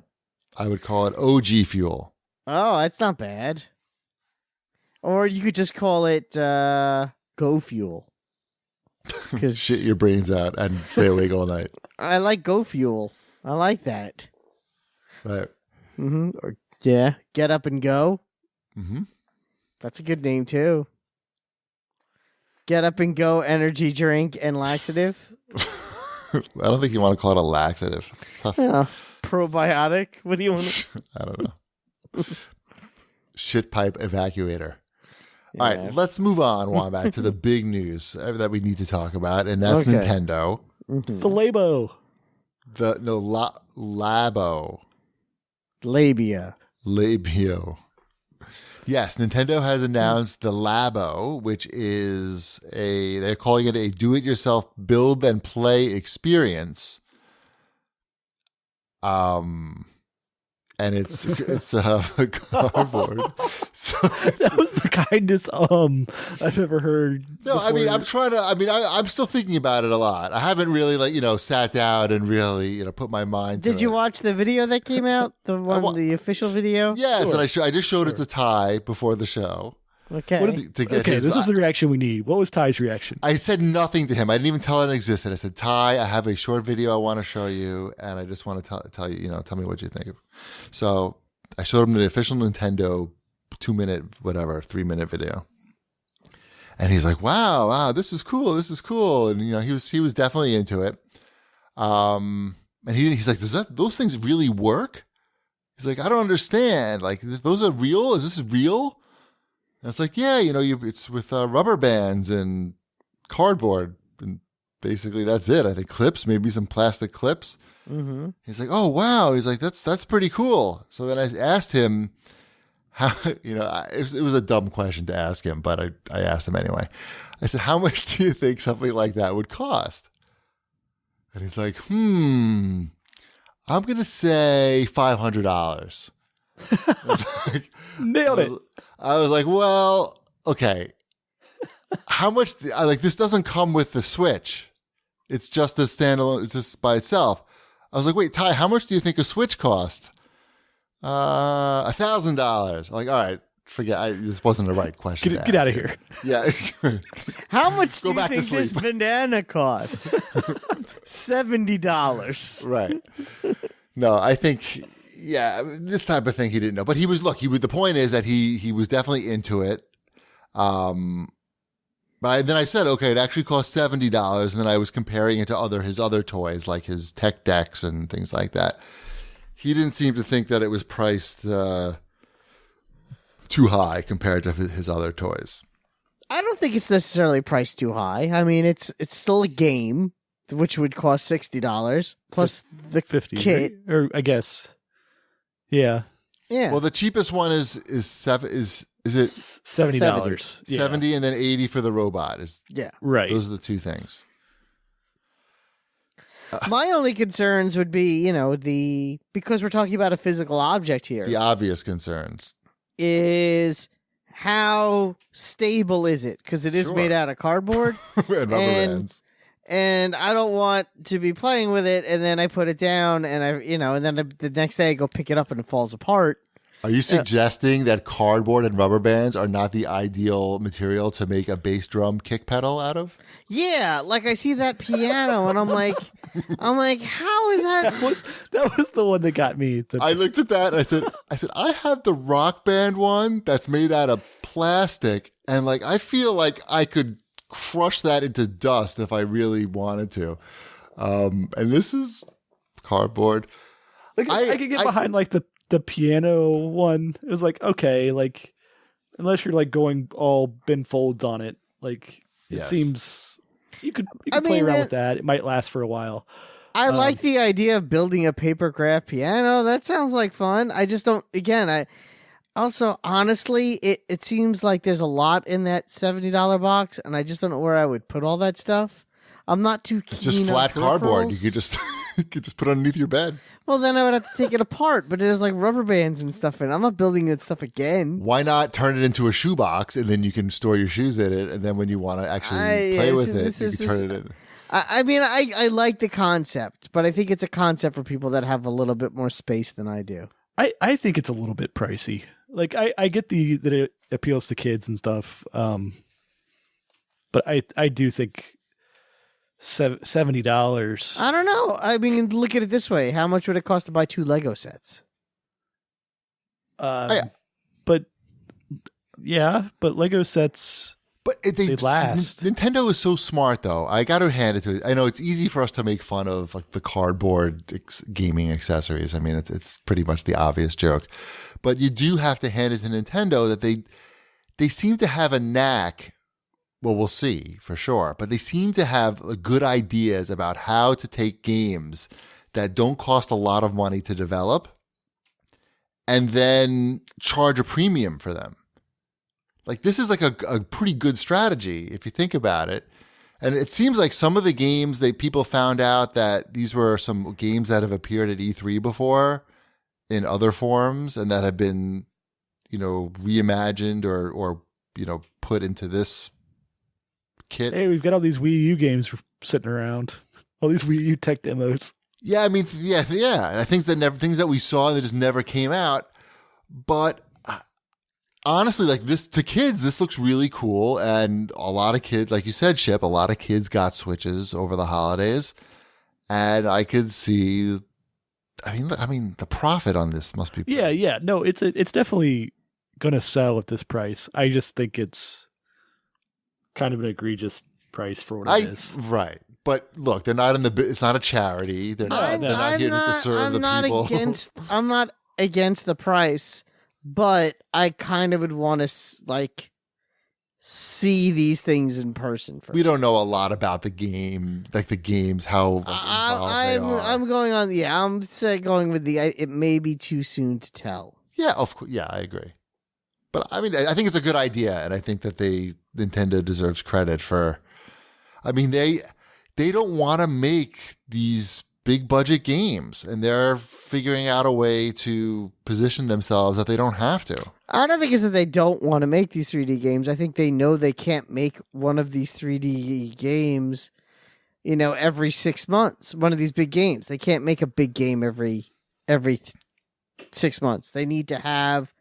I would call it OG Fuel. Oh, that's not bad. Or you could just call it Go Fuel. Because Shit your brains out and stay awake all night. I like Go Fuel. I like that. Right. Mm-hmm. Or yeah, Get Up and Go. Mm-hmm. That's a good name too. Get Up and Go energy drink and laxative. I don't think you want to call it a laxative. It's tough. Yeah. Probiotic. What do you want to... I don't know. Shit pipe evacuator. Yeah. All right, let's move on, Wombat, to the big news that we need to talk about, and that's Okay. Nintendo. Mm-hmm. The Labo. Labo. Labia. Labio. Yes, Nintendo has announced the Labo, which is they're calling it a do-it-yourself build and play experience. And it's a cardboard. So That was the kindest I've ever heard. no, I before. mean, I'm still thinking about it a lot. I haven't really sat down and really put my mind to Did you it. watch the video that came out? The one, the official video? Yes, Sure. and I just showed it to Ty before the show. Okay. To get Okay, his, this is the reaction we need. What was Ty's reaction? I said nothing to him. I didn't even tell him it existed. I said, Ty, I have a short video I want to show you, and I just want to tell you, tell me what you think. So I showed him the official Nintendo 2-minute, 3-minute video. And he's like, wow, this is cool. And, he was definitely into it. And he's like, those things really work? He's like, I don't understand. Like, those are real? Is this real? And it's like, yeah, it's with rubber bands and cardboard, and basically that's it. I think clips, maybe some plastic clips. Mm-hmm. He's like, oh wow. He's like, that's pretty cool. So then I asked him how, it was a dumb question to ask him, but I asked him anyway. I said, how much do you think something like that would cost? And he's like, I'm gonna say $500. Nailed it. I was like, well, okay. How much? This doesn't come with the Switch. It's just a standalone. It's just by itself. I was like, wait, Ty, how much do you think a Switch costs? $1,000. Like, all right, forget. This wasn't the right question. Get out of here. Yeah. How much do Go you back to think this sleep. banana costs? $70. Right. No, I think, yeah, this type of thing he didn't know. But the point is that he was definitely into it. But then I said, okay, it actually cost $70. And then I was comparing it to his other toys, like his tech decks and things like that. He didn't seem to think that it was priced too high compared to his other toys. I don't think it's necessarily priced too high. I mean, it's still a game, which would cost $60 plus the 50, kit. right? Or I guess, yeah, Yeah. Well, the cheapest one is it $70. Yeah. 70 and then 80 for the robot? Yeah. Right. Those are the two things. My only concerns would be, because we're talking about a physical object here, The obvious concerns. is how stable is it? Because it is Sure. made out of cardboard. And rubber bands. And I don't want to be playing with it, and then I put it down, and the next day I go pick it up and it falls apart. Are you suggesting that cardboard and rubber bands are not the ideal material to make a bass drum kick pedal out of? Yeah, like I see that piano, and I'm like, how is that? That was the one that got me. I looked at that and I said, I have the Rock Band one that's made out of plastic, and like I feel like I could crush that into dust if I really wanted to. And this is cardboard. Like I could get behind like the piano one. It was like, okay, like unless you're like going all bin folds on it, like it seems you could play around with that. It might last for a while. I like the idea of building a paper craft piano. That sounds like fun. I just don't. Again, also, honestly, it seems like there's a lot in that $70 box, and I just don't know where I would put all that stuff. I'm not too keen. It's just flat cardboard. You could just put it underneath your bed. Well, then I would have to take it apart, but there's like rubber bands and stuff in it. I'm not building that stuff again. Why not turn it into a shoebox, and then you can store your shoes in it, and then when you want to actually play with it, you can turn it in. I mean, I like the concept, but I think it's a concept for people that have a little bit more space than I do. I think it's a little bit pricey. Like I get that it appeals to kids and stuff, but I do think $70. I don't know. I mean, look at it this way: how much would it cost to buy 2 Lego sets? But Lego sets. But they last. Nintendo is so smart, though. I got to hand it to it. I know it's easy for us to make fun of like the cardboard gaming accessories. I mean, it's pretty much the obvious joke. But you do have to hand it to Nintendo that they seem to have a knack. Well, we'll see for sure. But they seem to have good ideas about how to take games that don't cost a lot of money to develop and then charge a premium for them. Like, this is like a pretty good strategy if you think about it. And it seems like some of the games people found out that these were some games that have appeared at E3 before in other forms and that have been, reimagined or put into this kit. Hey, we've got all these Wii U games sitting around. All these Wii U tech demos. Yeah, I mean, yeah. Things that we saw that just never came out. But honestly, like this to kids, this looks really cool, and a lot of kids, like you said, Chip, a lot of kids got Switches over the holidays, and I could see. I mean, the profit on this must be. Yeah. No, it's definitely gonna sell at this price. I just think it's kind of an egregious price for what it is. Right. But look, they're not it's not a charity. They're not here to serve the people. I'm not against the price, but I kind of would want to see these things in person first. We don't know a lot about the game, like the games, how involved they are. I'm going on. Yeah, I'm going with it may be too soon to tell. Yeah, of course. Yeah, I agree. But I mean, I think it's a good idea, and I think that Nintendo deserves credit for. I mean, they don't want to make these big budget games, and they're figuring out a way to position themselves that they don't have to. I don't think it's that they don't want to make these 3D games. I think they know they can't make one of these 3D games, every 6 months. One of these big games. They can't make a big game every 6 months. They need to have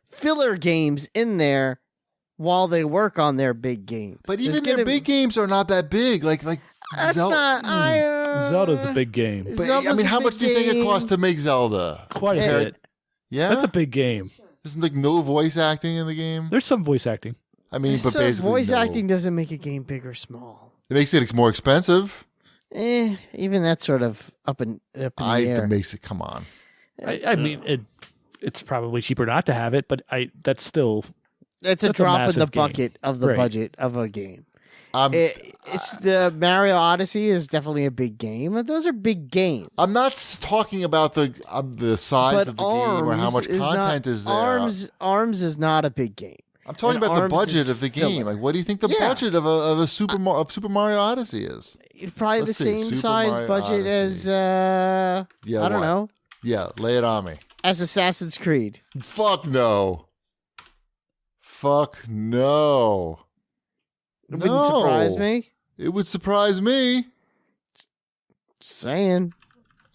filler games in there while they work on their big game. But even their big games are not that big. Like that's not. Zelda's a big game. But I mean, how much do you think it costs to make Zelda? Quite a bit. Yeah, that's a big game. There's like no voice acting in the game. There's some voice acting. I mean, but basically, voice acting doesn't make a game big or small. It makes it more expensive. Even that's sort of up in the air. It makes it. Come on. I mean, it's probably cheaper not to have it, but that's still. It's a drop in the bucket of the budget of a game. It's the Mario Odyssey is definitely a big game. Those are big games. I'm not talking about the size of the game or how much content is there. Arms is not a big game. I'm talking and about the Arms budget is of the game. filler. Like, what do you think the budget of a Super Mario Odyssey is? Probably Let's the see, same Super size Mario budget as I don't know, Yeah, lay it on me. as Assassin's Creed. Fuck no. Fuck no. It wouldn't surprise me. It would surprise me. Just saying.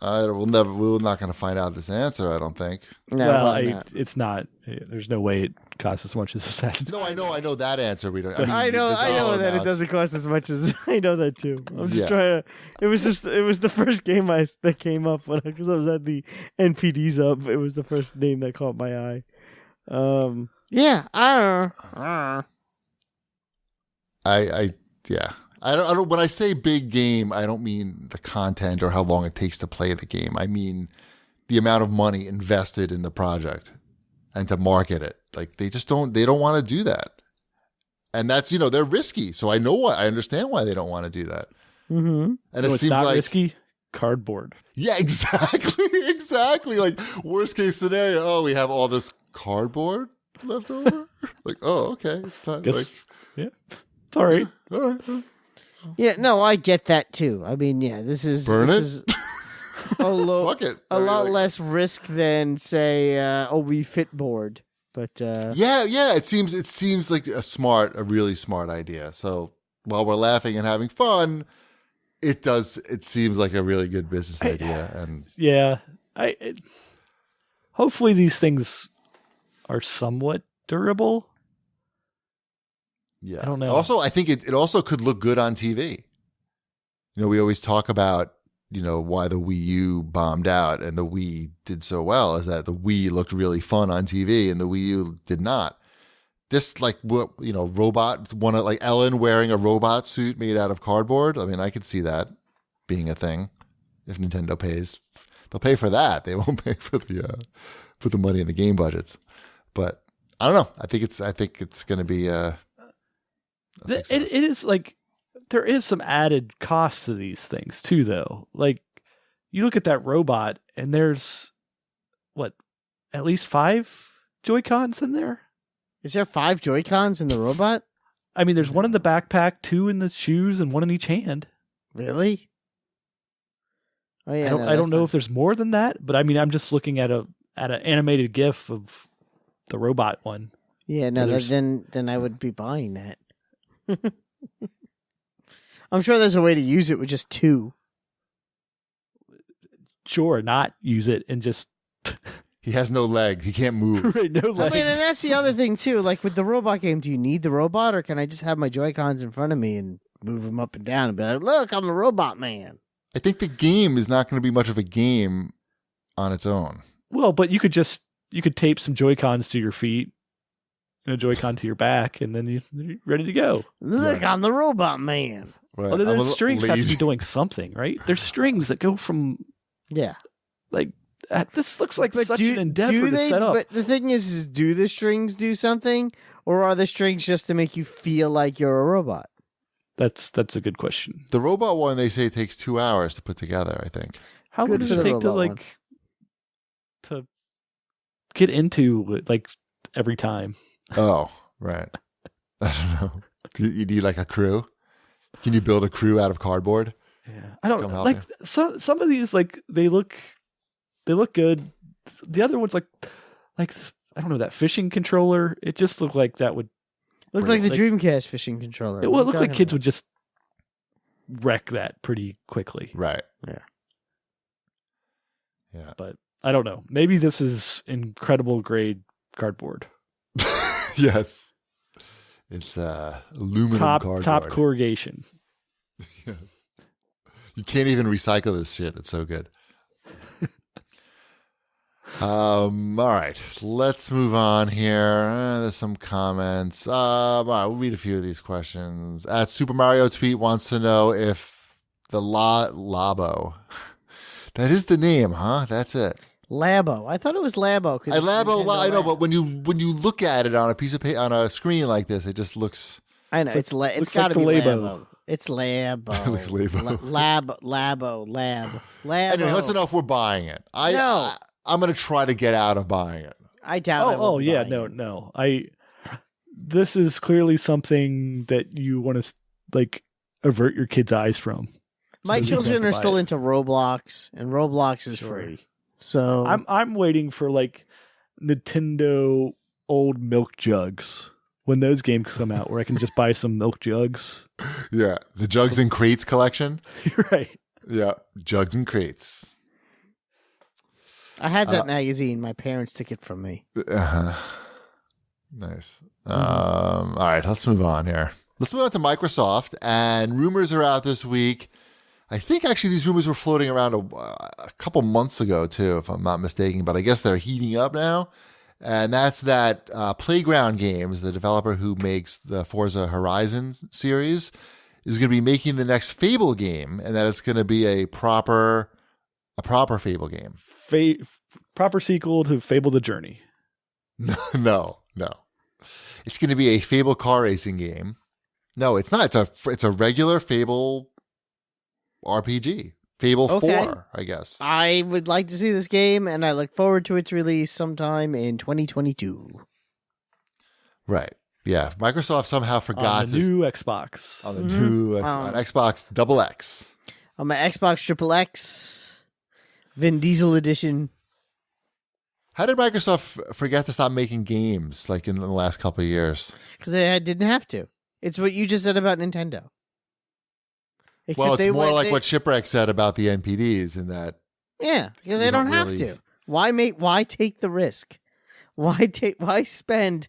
We're not going to find out this answer, I don't think. No, well, it's not. There's no way it costs as much as Assassin's Creed. No, I know that answer. We don't. I know that it doesn't cost as much as I know that too. I'm just trying to. It was the first game that came up because I was at the NPDs up. It was the first name that caught my eye. Yeah, I don't know. I don't. When I say big game, I don't mean the content or how long it takes to play the game. I mean the amount of money invested in the project and to market it. Like they don't want to do that, and that's they're risky. So I understand why they don't want to do that. Mm-hmm. And it's not risky. Cardboard. Yeah, exactly. Like worst case scenario. Oh, we have all this cardboard left over. Like, oh, okay, it's time. Yeah, it's all right. All right. Yeah, no, I get that too. I mean, yeah, this is a Fuck it. a lot less risk than say a Wii Fit board. But yeah, it seems like a really smart idea. So while we're laughing and having fun, it seems like a really good business idea. And yeah, hopefully these things are somewhat durable. Yeah. I don't know. Also, I think it also could look good on TV. We always talk about, why the Wii U bombed out and the Wii did so well is that the Wii looked really fun on TV and the Wii U did not. This robot, like Ellen wearing a robot suit made out of cardboard. I mean, I could see that being a thing if Nintendo pays. They'll pay for that. They won't pay for the money in the game budgets. But I don't know. I think it's going to be it is like there is some added cost to these things too, though. Like you look at that robot and there's at least 5 Joy-Cons in there. Is there 5 Joy-Cons in the robot? I mean, there's 1 in the backpack, 2 in the shoes, and 1 in each hand. Really? Oh yeah. I don't know if there's more than that, but I mean, I'm just looking at an animated GIF of the robot one. Yeah, no. Then I would be buying that. I'm sure there's a way to use it with just 2. Sure, not use it and just. He has no legs. He can't move. Right, no legs. I mean, and that's the other thing too. Like with the robot game, do you need the robot, or can I just have my Joy-Cons in front of me and move them up and down and be like, "Look, I'm a robot man." I think the game is not going to be much of a game on its own. Well, but you could tape some Joy-Cons to your feet and a Joy-Con to your back, and then you're ready to go. Look, I'm the robot man. Right. Well, those strings have to be doing something, right? There's strings that go from like this looks like such an endeavor to set up. But the thing is do the strings do something, or are the strings just to make you feel like you're a robot? That's a good question. The robot one, they say, takes 2 hours to put together, I think. How long does it take to get into every time? Oh, right. I don't know. Do you need like a crew? Can you build a crew out of cardboard? Yeah, I don't know. Some of these they look good. The other one's like I don't know, that fishing controller. It just looked like that would look like the Dreamcast fishing controller. It would look like kids would just wreck that pretty quickly. Right. Yeah. But I don't know. Maybe this is incredible grade cardboard. Yes. It's aluminum cardboard. Top corrugation. Yes. You can't even recycle this shit. It's so good. All right. Let's move on here. There's some comments. All right, we'll read a few of these questions. At Super Mario Tweet wants to know if the Labo. That is the name, huh? That's it. Labo. I thought it was Labo. I know, but when you look at it on a piece of paper on a screen like this, it just looks. I know it's got to be Labo. It's Labo. It looks Labo. Labo. Anyway, let's know if we're buying it. I'm going to try to get out of buying it. I doubt. No. this is clearly something that you want to like avert your kids' eyes from. My children are still into Roblox, and Roblox is free. So I'm waiting for like Nintendo old milk jugs when those games come out, where I can just buy some milk jugs. Yeah, the Jugs and Crates collection. Right. Yeah, Jugs and Crates. I had that magazine. My parents took it from me. Nice. All right, let's move on here. Let's move on to Microsoft. And rumors are out this week. I think actually these rumors were floating around a couple months ago too, if I'm not mistaken. But I guess they're heating up now. And that's that Playground Games, the developer who makes the Forza Horizon series, is going to be making the next Fable game, and that it's going to be a proper Fable game. Proper sequel to Fable the Journey. No. It's going to be a Fable car racing game. No, it's not. It's a regular Fable RPG. Fable 4, I guess. I would like to see this game, and I look forward to its release sometime in 2022. Right. Yeah. Microsoft somehow forgot on the new Xbox. On the new on Xbox XX. On my Xbox Triple X, Vin Diesel edition. How did Microsoft forget to stop making games like in the last couple of years? Because they didn't have to. It's what you just said about Nintendo. Except it's more like what Shipwreck said about the NPDs in that. Yeah, because they don't have to. Why take the risk? Why spend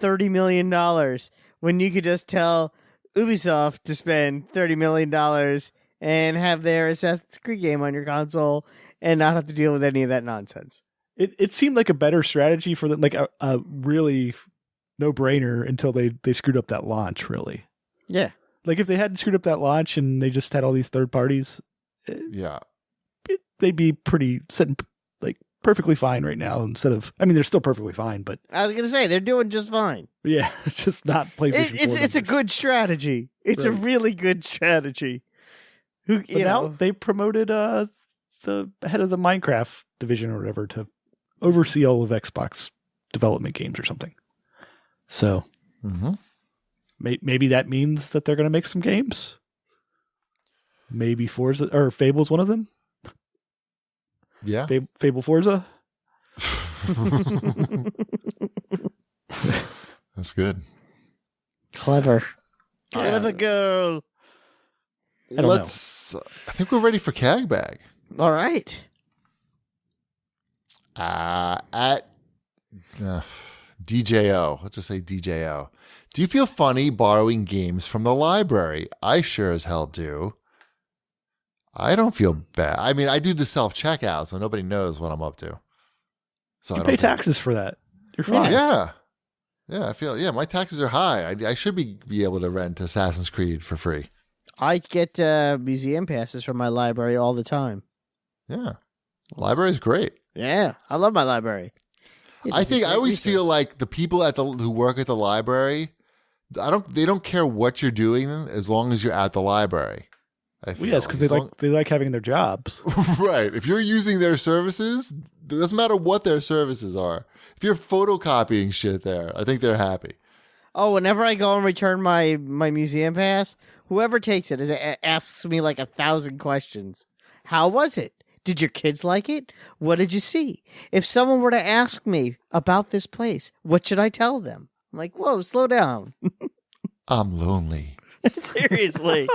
$30 million when you could just tell Ubisoft to spend $30 million and have their Assassin's Creed game on your console and not have to deal with any of that nonsense? It seemed like a better strategy for them, like a really no-brainer until they screwed up that launch, really. Yeah. Like if they hadn't screwed up that launch and they just had all these third parties, they'd be sitting like perfectly fine right now. Instead of, I mean, they're still perfectly fine, but I was gonna say they're doing just fine. Yeah, it's just not PlayStation. It's a good strategy. It's a really good strategy. Now they promoted the head of the Minecraft division or whatever to oversee all of Xbox development games or something. So. Mm-hmm. Maybe that means that they're going to make some games. Maybe Forza or Fable's one of them. Yeah, Fable Forza. That's good. Clever girl. I think we're ready for CAGBag. All right. At DJO. Let's just say DJO. Do you feel funny borrowing games from the library? I sure as hell do. I don't feel bad. I mean, I do the self-checkout, so nobody knows what I'm up to. So you pay taxes for that. You're fine. Yeah. I feel, my taxes are high. I should be able to rent Assassin's Creed for free. I get museum passes from my library all the time. Yeah. Library's great. Yeah, I love my library. I always feel like the people who work at the library, they don't care what you're doing as long as you're at the library. Yes, because they like having their jobs. Right. If you're using their services, it doesn't matter what their services are. If you're photocopying shit there, I think they're happy. Oh, whenever I go and return my museum pass, whoever takes it asks me like 1,000 questions. How was it? Did your kids like it? What did you see? If someone were to ask me about this place, what should I tell them? I'm like, whoa, slow down. I'm lonely. Seriously.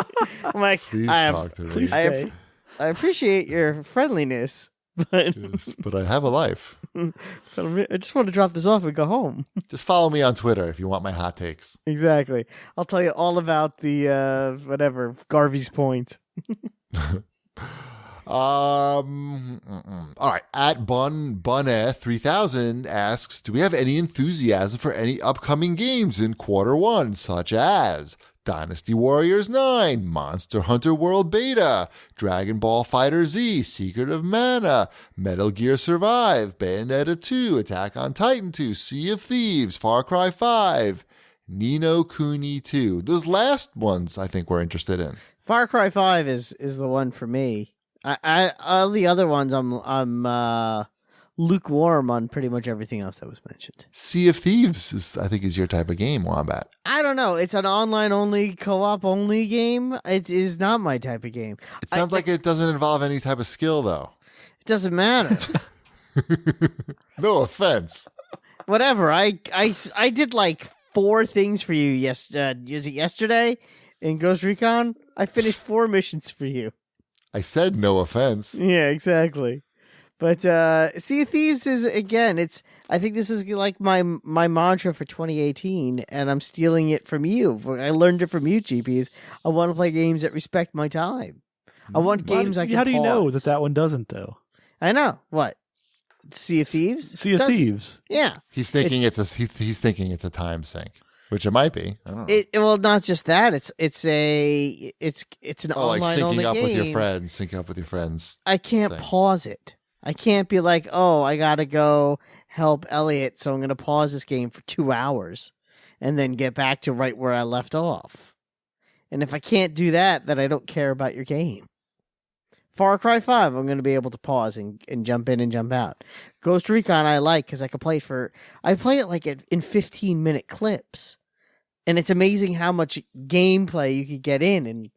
I'm like, please talk to me. Please stay. I appreciate your friendliness, but yes, but I have a life. I just want to drop this off and go home. Just follow me on Twitter if you want my hot takes. Exactly. I'll tell you all about the Garvey's Point. All right. At Buneh 3000 asks, do we have any enthusiasm for any upcoming games in Q1, such as Dynasty Warriors 9, Monster Hunter World Beta, Dragon Ball Fighter Z, Secret of Mana, Metal Gear Survive, Bayonetta 2, Attack on Titan 2, Sea of Thieves, Far Cry 5, Ni no Kuni 2. Those last ones I think we're interested in. Far Cry 5 is the one for me. I all the other ones I'm lukewarm on pretty much everything else that was mentioned. Sea of Thieves I think is your type of game, Wombat. I don't know. It's an online-only, co-op-only game. It is not my type of game. It sounds like it doesn't involve any type of skill, though. It doesn't matter. No offense. Whatever. I did like 4 things for you. Is it yesterday in Ghost Recon? I finished 4 missions for you. I said no offense. Yeah, exactly. But Sea of Thieves is, again, I think this is like my mantra for 2018, and I'm stealing it from you. I learned it from you, GPs. I want to play games that respect my time. I want games I can How do you know pause. that one doesn't, though? I know. What? Sea of Thieves? Sea of Thieves. Yeah. He's thinking it's a time sink, which it might be. I don't know. Well, not just that. It's an online like syncing only up game. with your friends, syncing up with your friends. I can't thing. pause it. I can't be like, oh, I gotta go help Elliot, so I'm gonna pause this game for 2 hours and then get back to right where I left off. And if I can't do that, then I don't care about your game. Far Cry 5, I'm going to be able to pause and jump in and jump out. Ghost Recon I like because I play it like in 15-minute clips. And it's amazing how much gameplay you could get in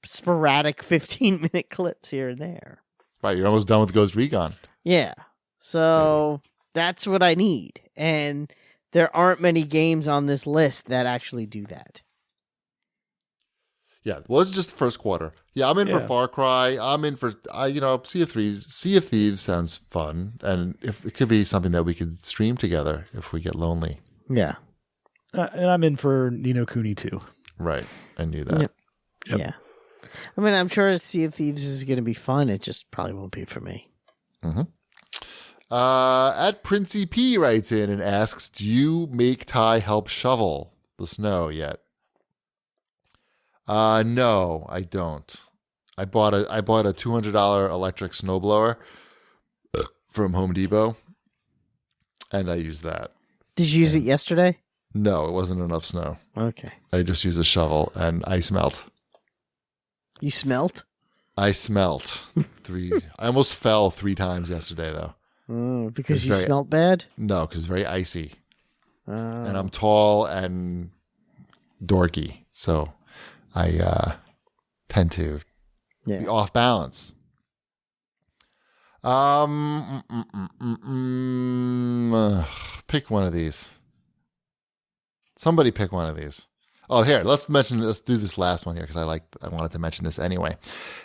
sporadic 15-minute clips here and there. Right, you're almost done with Ghost Recon. Yeah. So that's what I need. And there aren't many games on this list that actually do that. Yeah, well, it's just the first quarter. Yeah, I'm in for Far Cry. I'm in for Sea of Thieves. Sea of Thieves sounds fun, and if it could be something that we could stream together if we get lonely. Yeah, and I'm in for Ni no Kuni too. Right, I knew that. Yep. Yeah, I mean, I'm sure Sea of Thieves is going to be fun. It just probably won't be for me. Mm-hmm. At Princey P writes in and asks, "Do you make Ty help shovel the snow yet?" No, I don't. I bought a $200 electric snowblower from Home Depot, and I used that. Did you use it yesterday? No, it wasn't enough snow. Okay. I just used a shovel, and I smelt. You smelt? I smelt. I almost fell 3 times yesterday, though. Because you smelt bad? No, because it's very icy. And I'm tall and dorky, so I tend to be off balance. Pick one of these. Somebody pick one of these. Oh, here, let's do this last one here because I wanted to mention this anyway.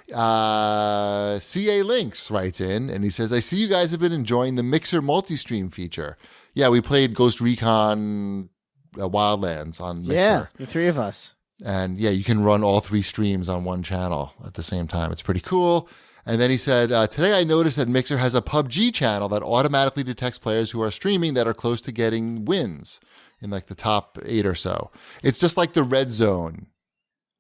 CA Links writes in and he says, I see you guys have been enjoying the Mixer multi-stream feature. Yeah, we played Ghost Recon Wildlands on Mixer. Yeah, the 3 of us. And yeah, you can run all 3 streams on one channel at the same time. It's pretty cool. And then he said, today I noticed that Mixer has a PUBG channel that automatically detects players who are streaming that are close to getting wins in like the top 8 or so. It's just like the Red Zone.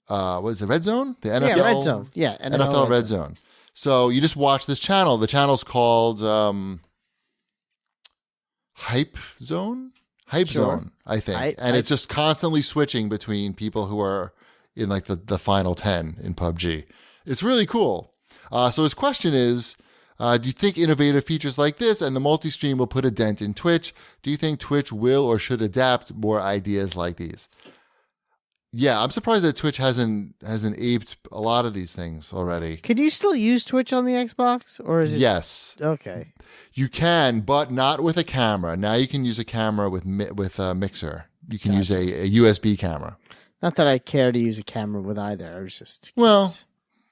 What is it, Red Zone? The NFL, Red Zone. Yeah, NFL Red Zone. So you just watch this channel. The channel's called Hype Zone? Hype Zone, I think. It's just constantly switching between people who are in like the final 10 in PUBG. It's really cool. So his question is, do you think innovative features like this and the multi-stream will put a dent in Twitch? Do you think Twitch will or should adapt more ideas like these? Yeah, I'm surprised that Twitch hasn't aped a lot of these things already. Can you still use Twitch on the Xbox, or is it? Yes. Okay. You can, but not with a camera. Now you can use a camera with a Mixer. You can use a USB camera. Not that I care to use a camera with either. I was just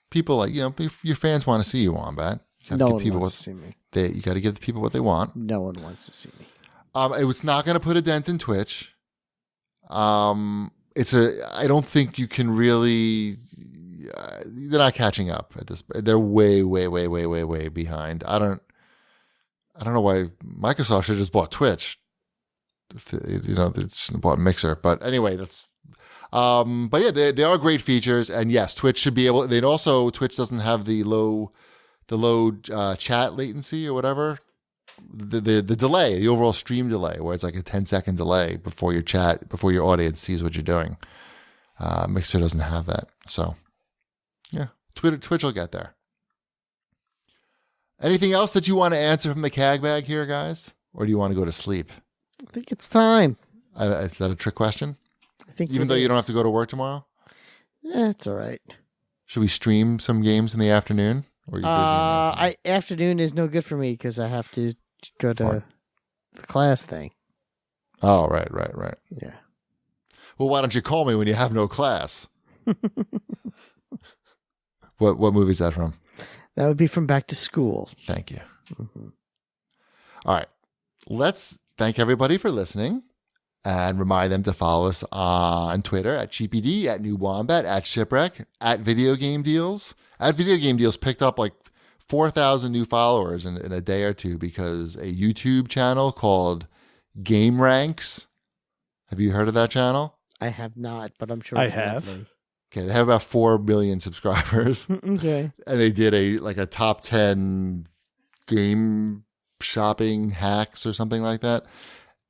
people like if your fans want to see you, Wombat. No one wants to see me. You got to give the people what they want. No one wants to see me. It's not going to put a dent in Twitch. I don't think you can really. They're not catching up at this. They're way behind. I don't know why Microsoft should have just bought Twitch. They shouldn't have bought Mixer. But anyway, that's. But yeah, they are great features, and yes, Twitch should be able. Twitch doesn't have the low chat latency or whatever. The delay, the overall stream delay, where it's like a 10-second delay before your audience sees what you're doing. Mixer doesn't have that, so yeah, Twitch will get there. Anything else that you want to answer from the CAG bag here, guys? Or do you want to go to sleep? I think it's time. Is that a trick question? I think Even though you don't have to go to work tomorrow? Yeah, it's all right. Should we stream some games in the afternoon? Or are you busy? Afternoon is no good for me because I have to go to the class thing. Oh, right. Yeah. Well, why don't you call me when you have no class? What movie is that from? That would be from Back to School. Thank you. Mm-hmm. All right. Let's thank everybody for listening and remind them to follow us on Twitter at CheapyD, at New Wombat, at Shipwreck, at Video Game Deals. At Video Game Deals picked up like 4,000 new followers in a day or two because a YouTube channel called Game Ranks. Have you heard of that channel? I have not, but I'm sure I it's have. lovely. Okay, they have about 4 million subscribers. Okay. And they did a top 10 game shopping hacks or something like that.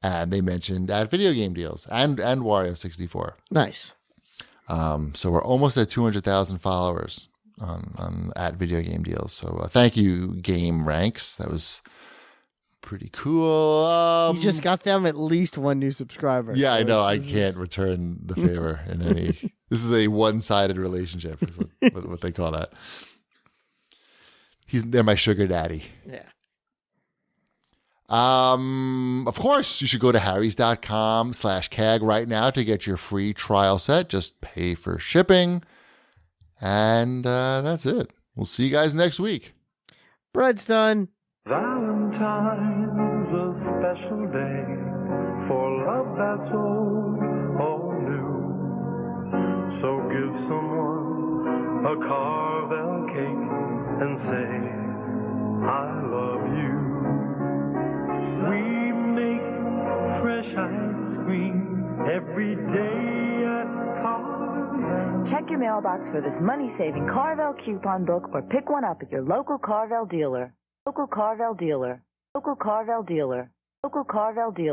And they mentioned at Video Game Deals and Wario 64. Nice. So we're almost at 200,000 followers on at Video Game Deals. So thank you, Game Ranks. That was pretty cool. You just got them at least one new subscriber. Yeah, so I know. I can't return the favor in any. This is a one-sided relationship, is what they call that. They're my sugar daddy. Yeah. Of course, you should go to harrys.com/CAG right now to get your free trial set. Just pay for shipping. And that's it. We'll see you guys next week. Bread's done. Valentine's a special day for love that's old or new. So give someone a Carvel cake and say, I love you. We make fresh ice cream every day at Carvel. Check your mailbox for this money-saving Carvel coupon book or pick one up at your local Carvel dealer. Local Carvel dealer. Local Carvel dealer. Local Carvel dealer.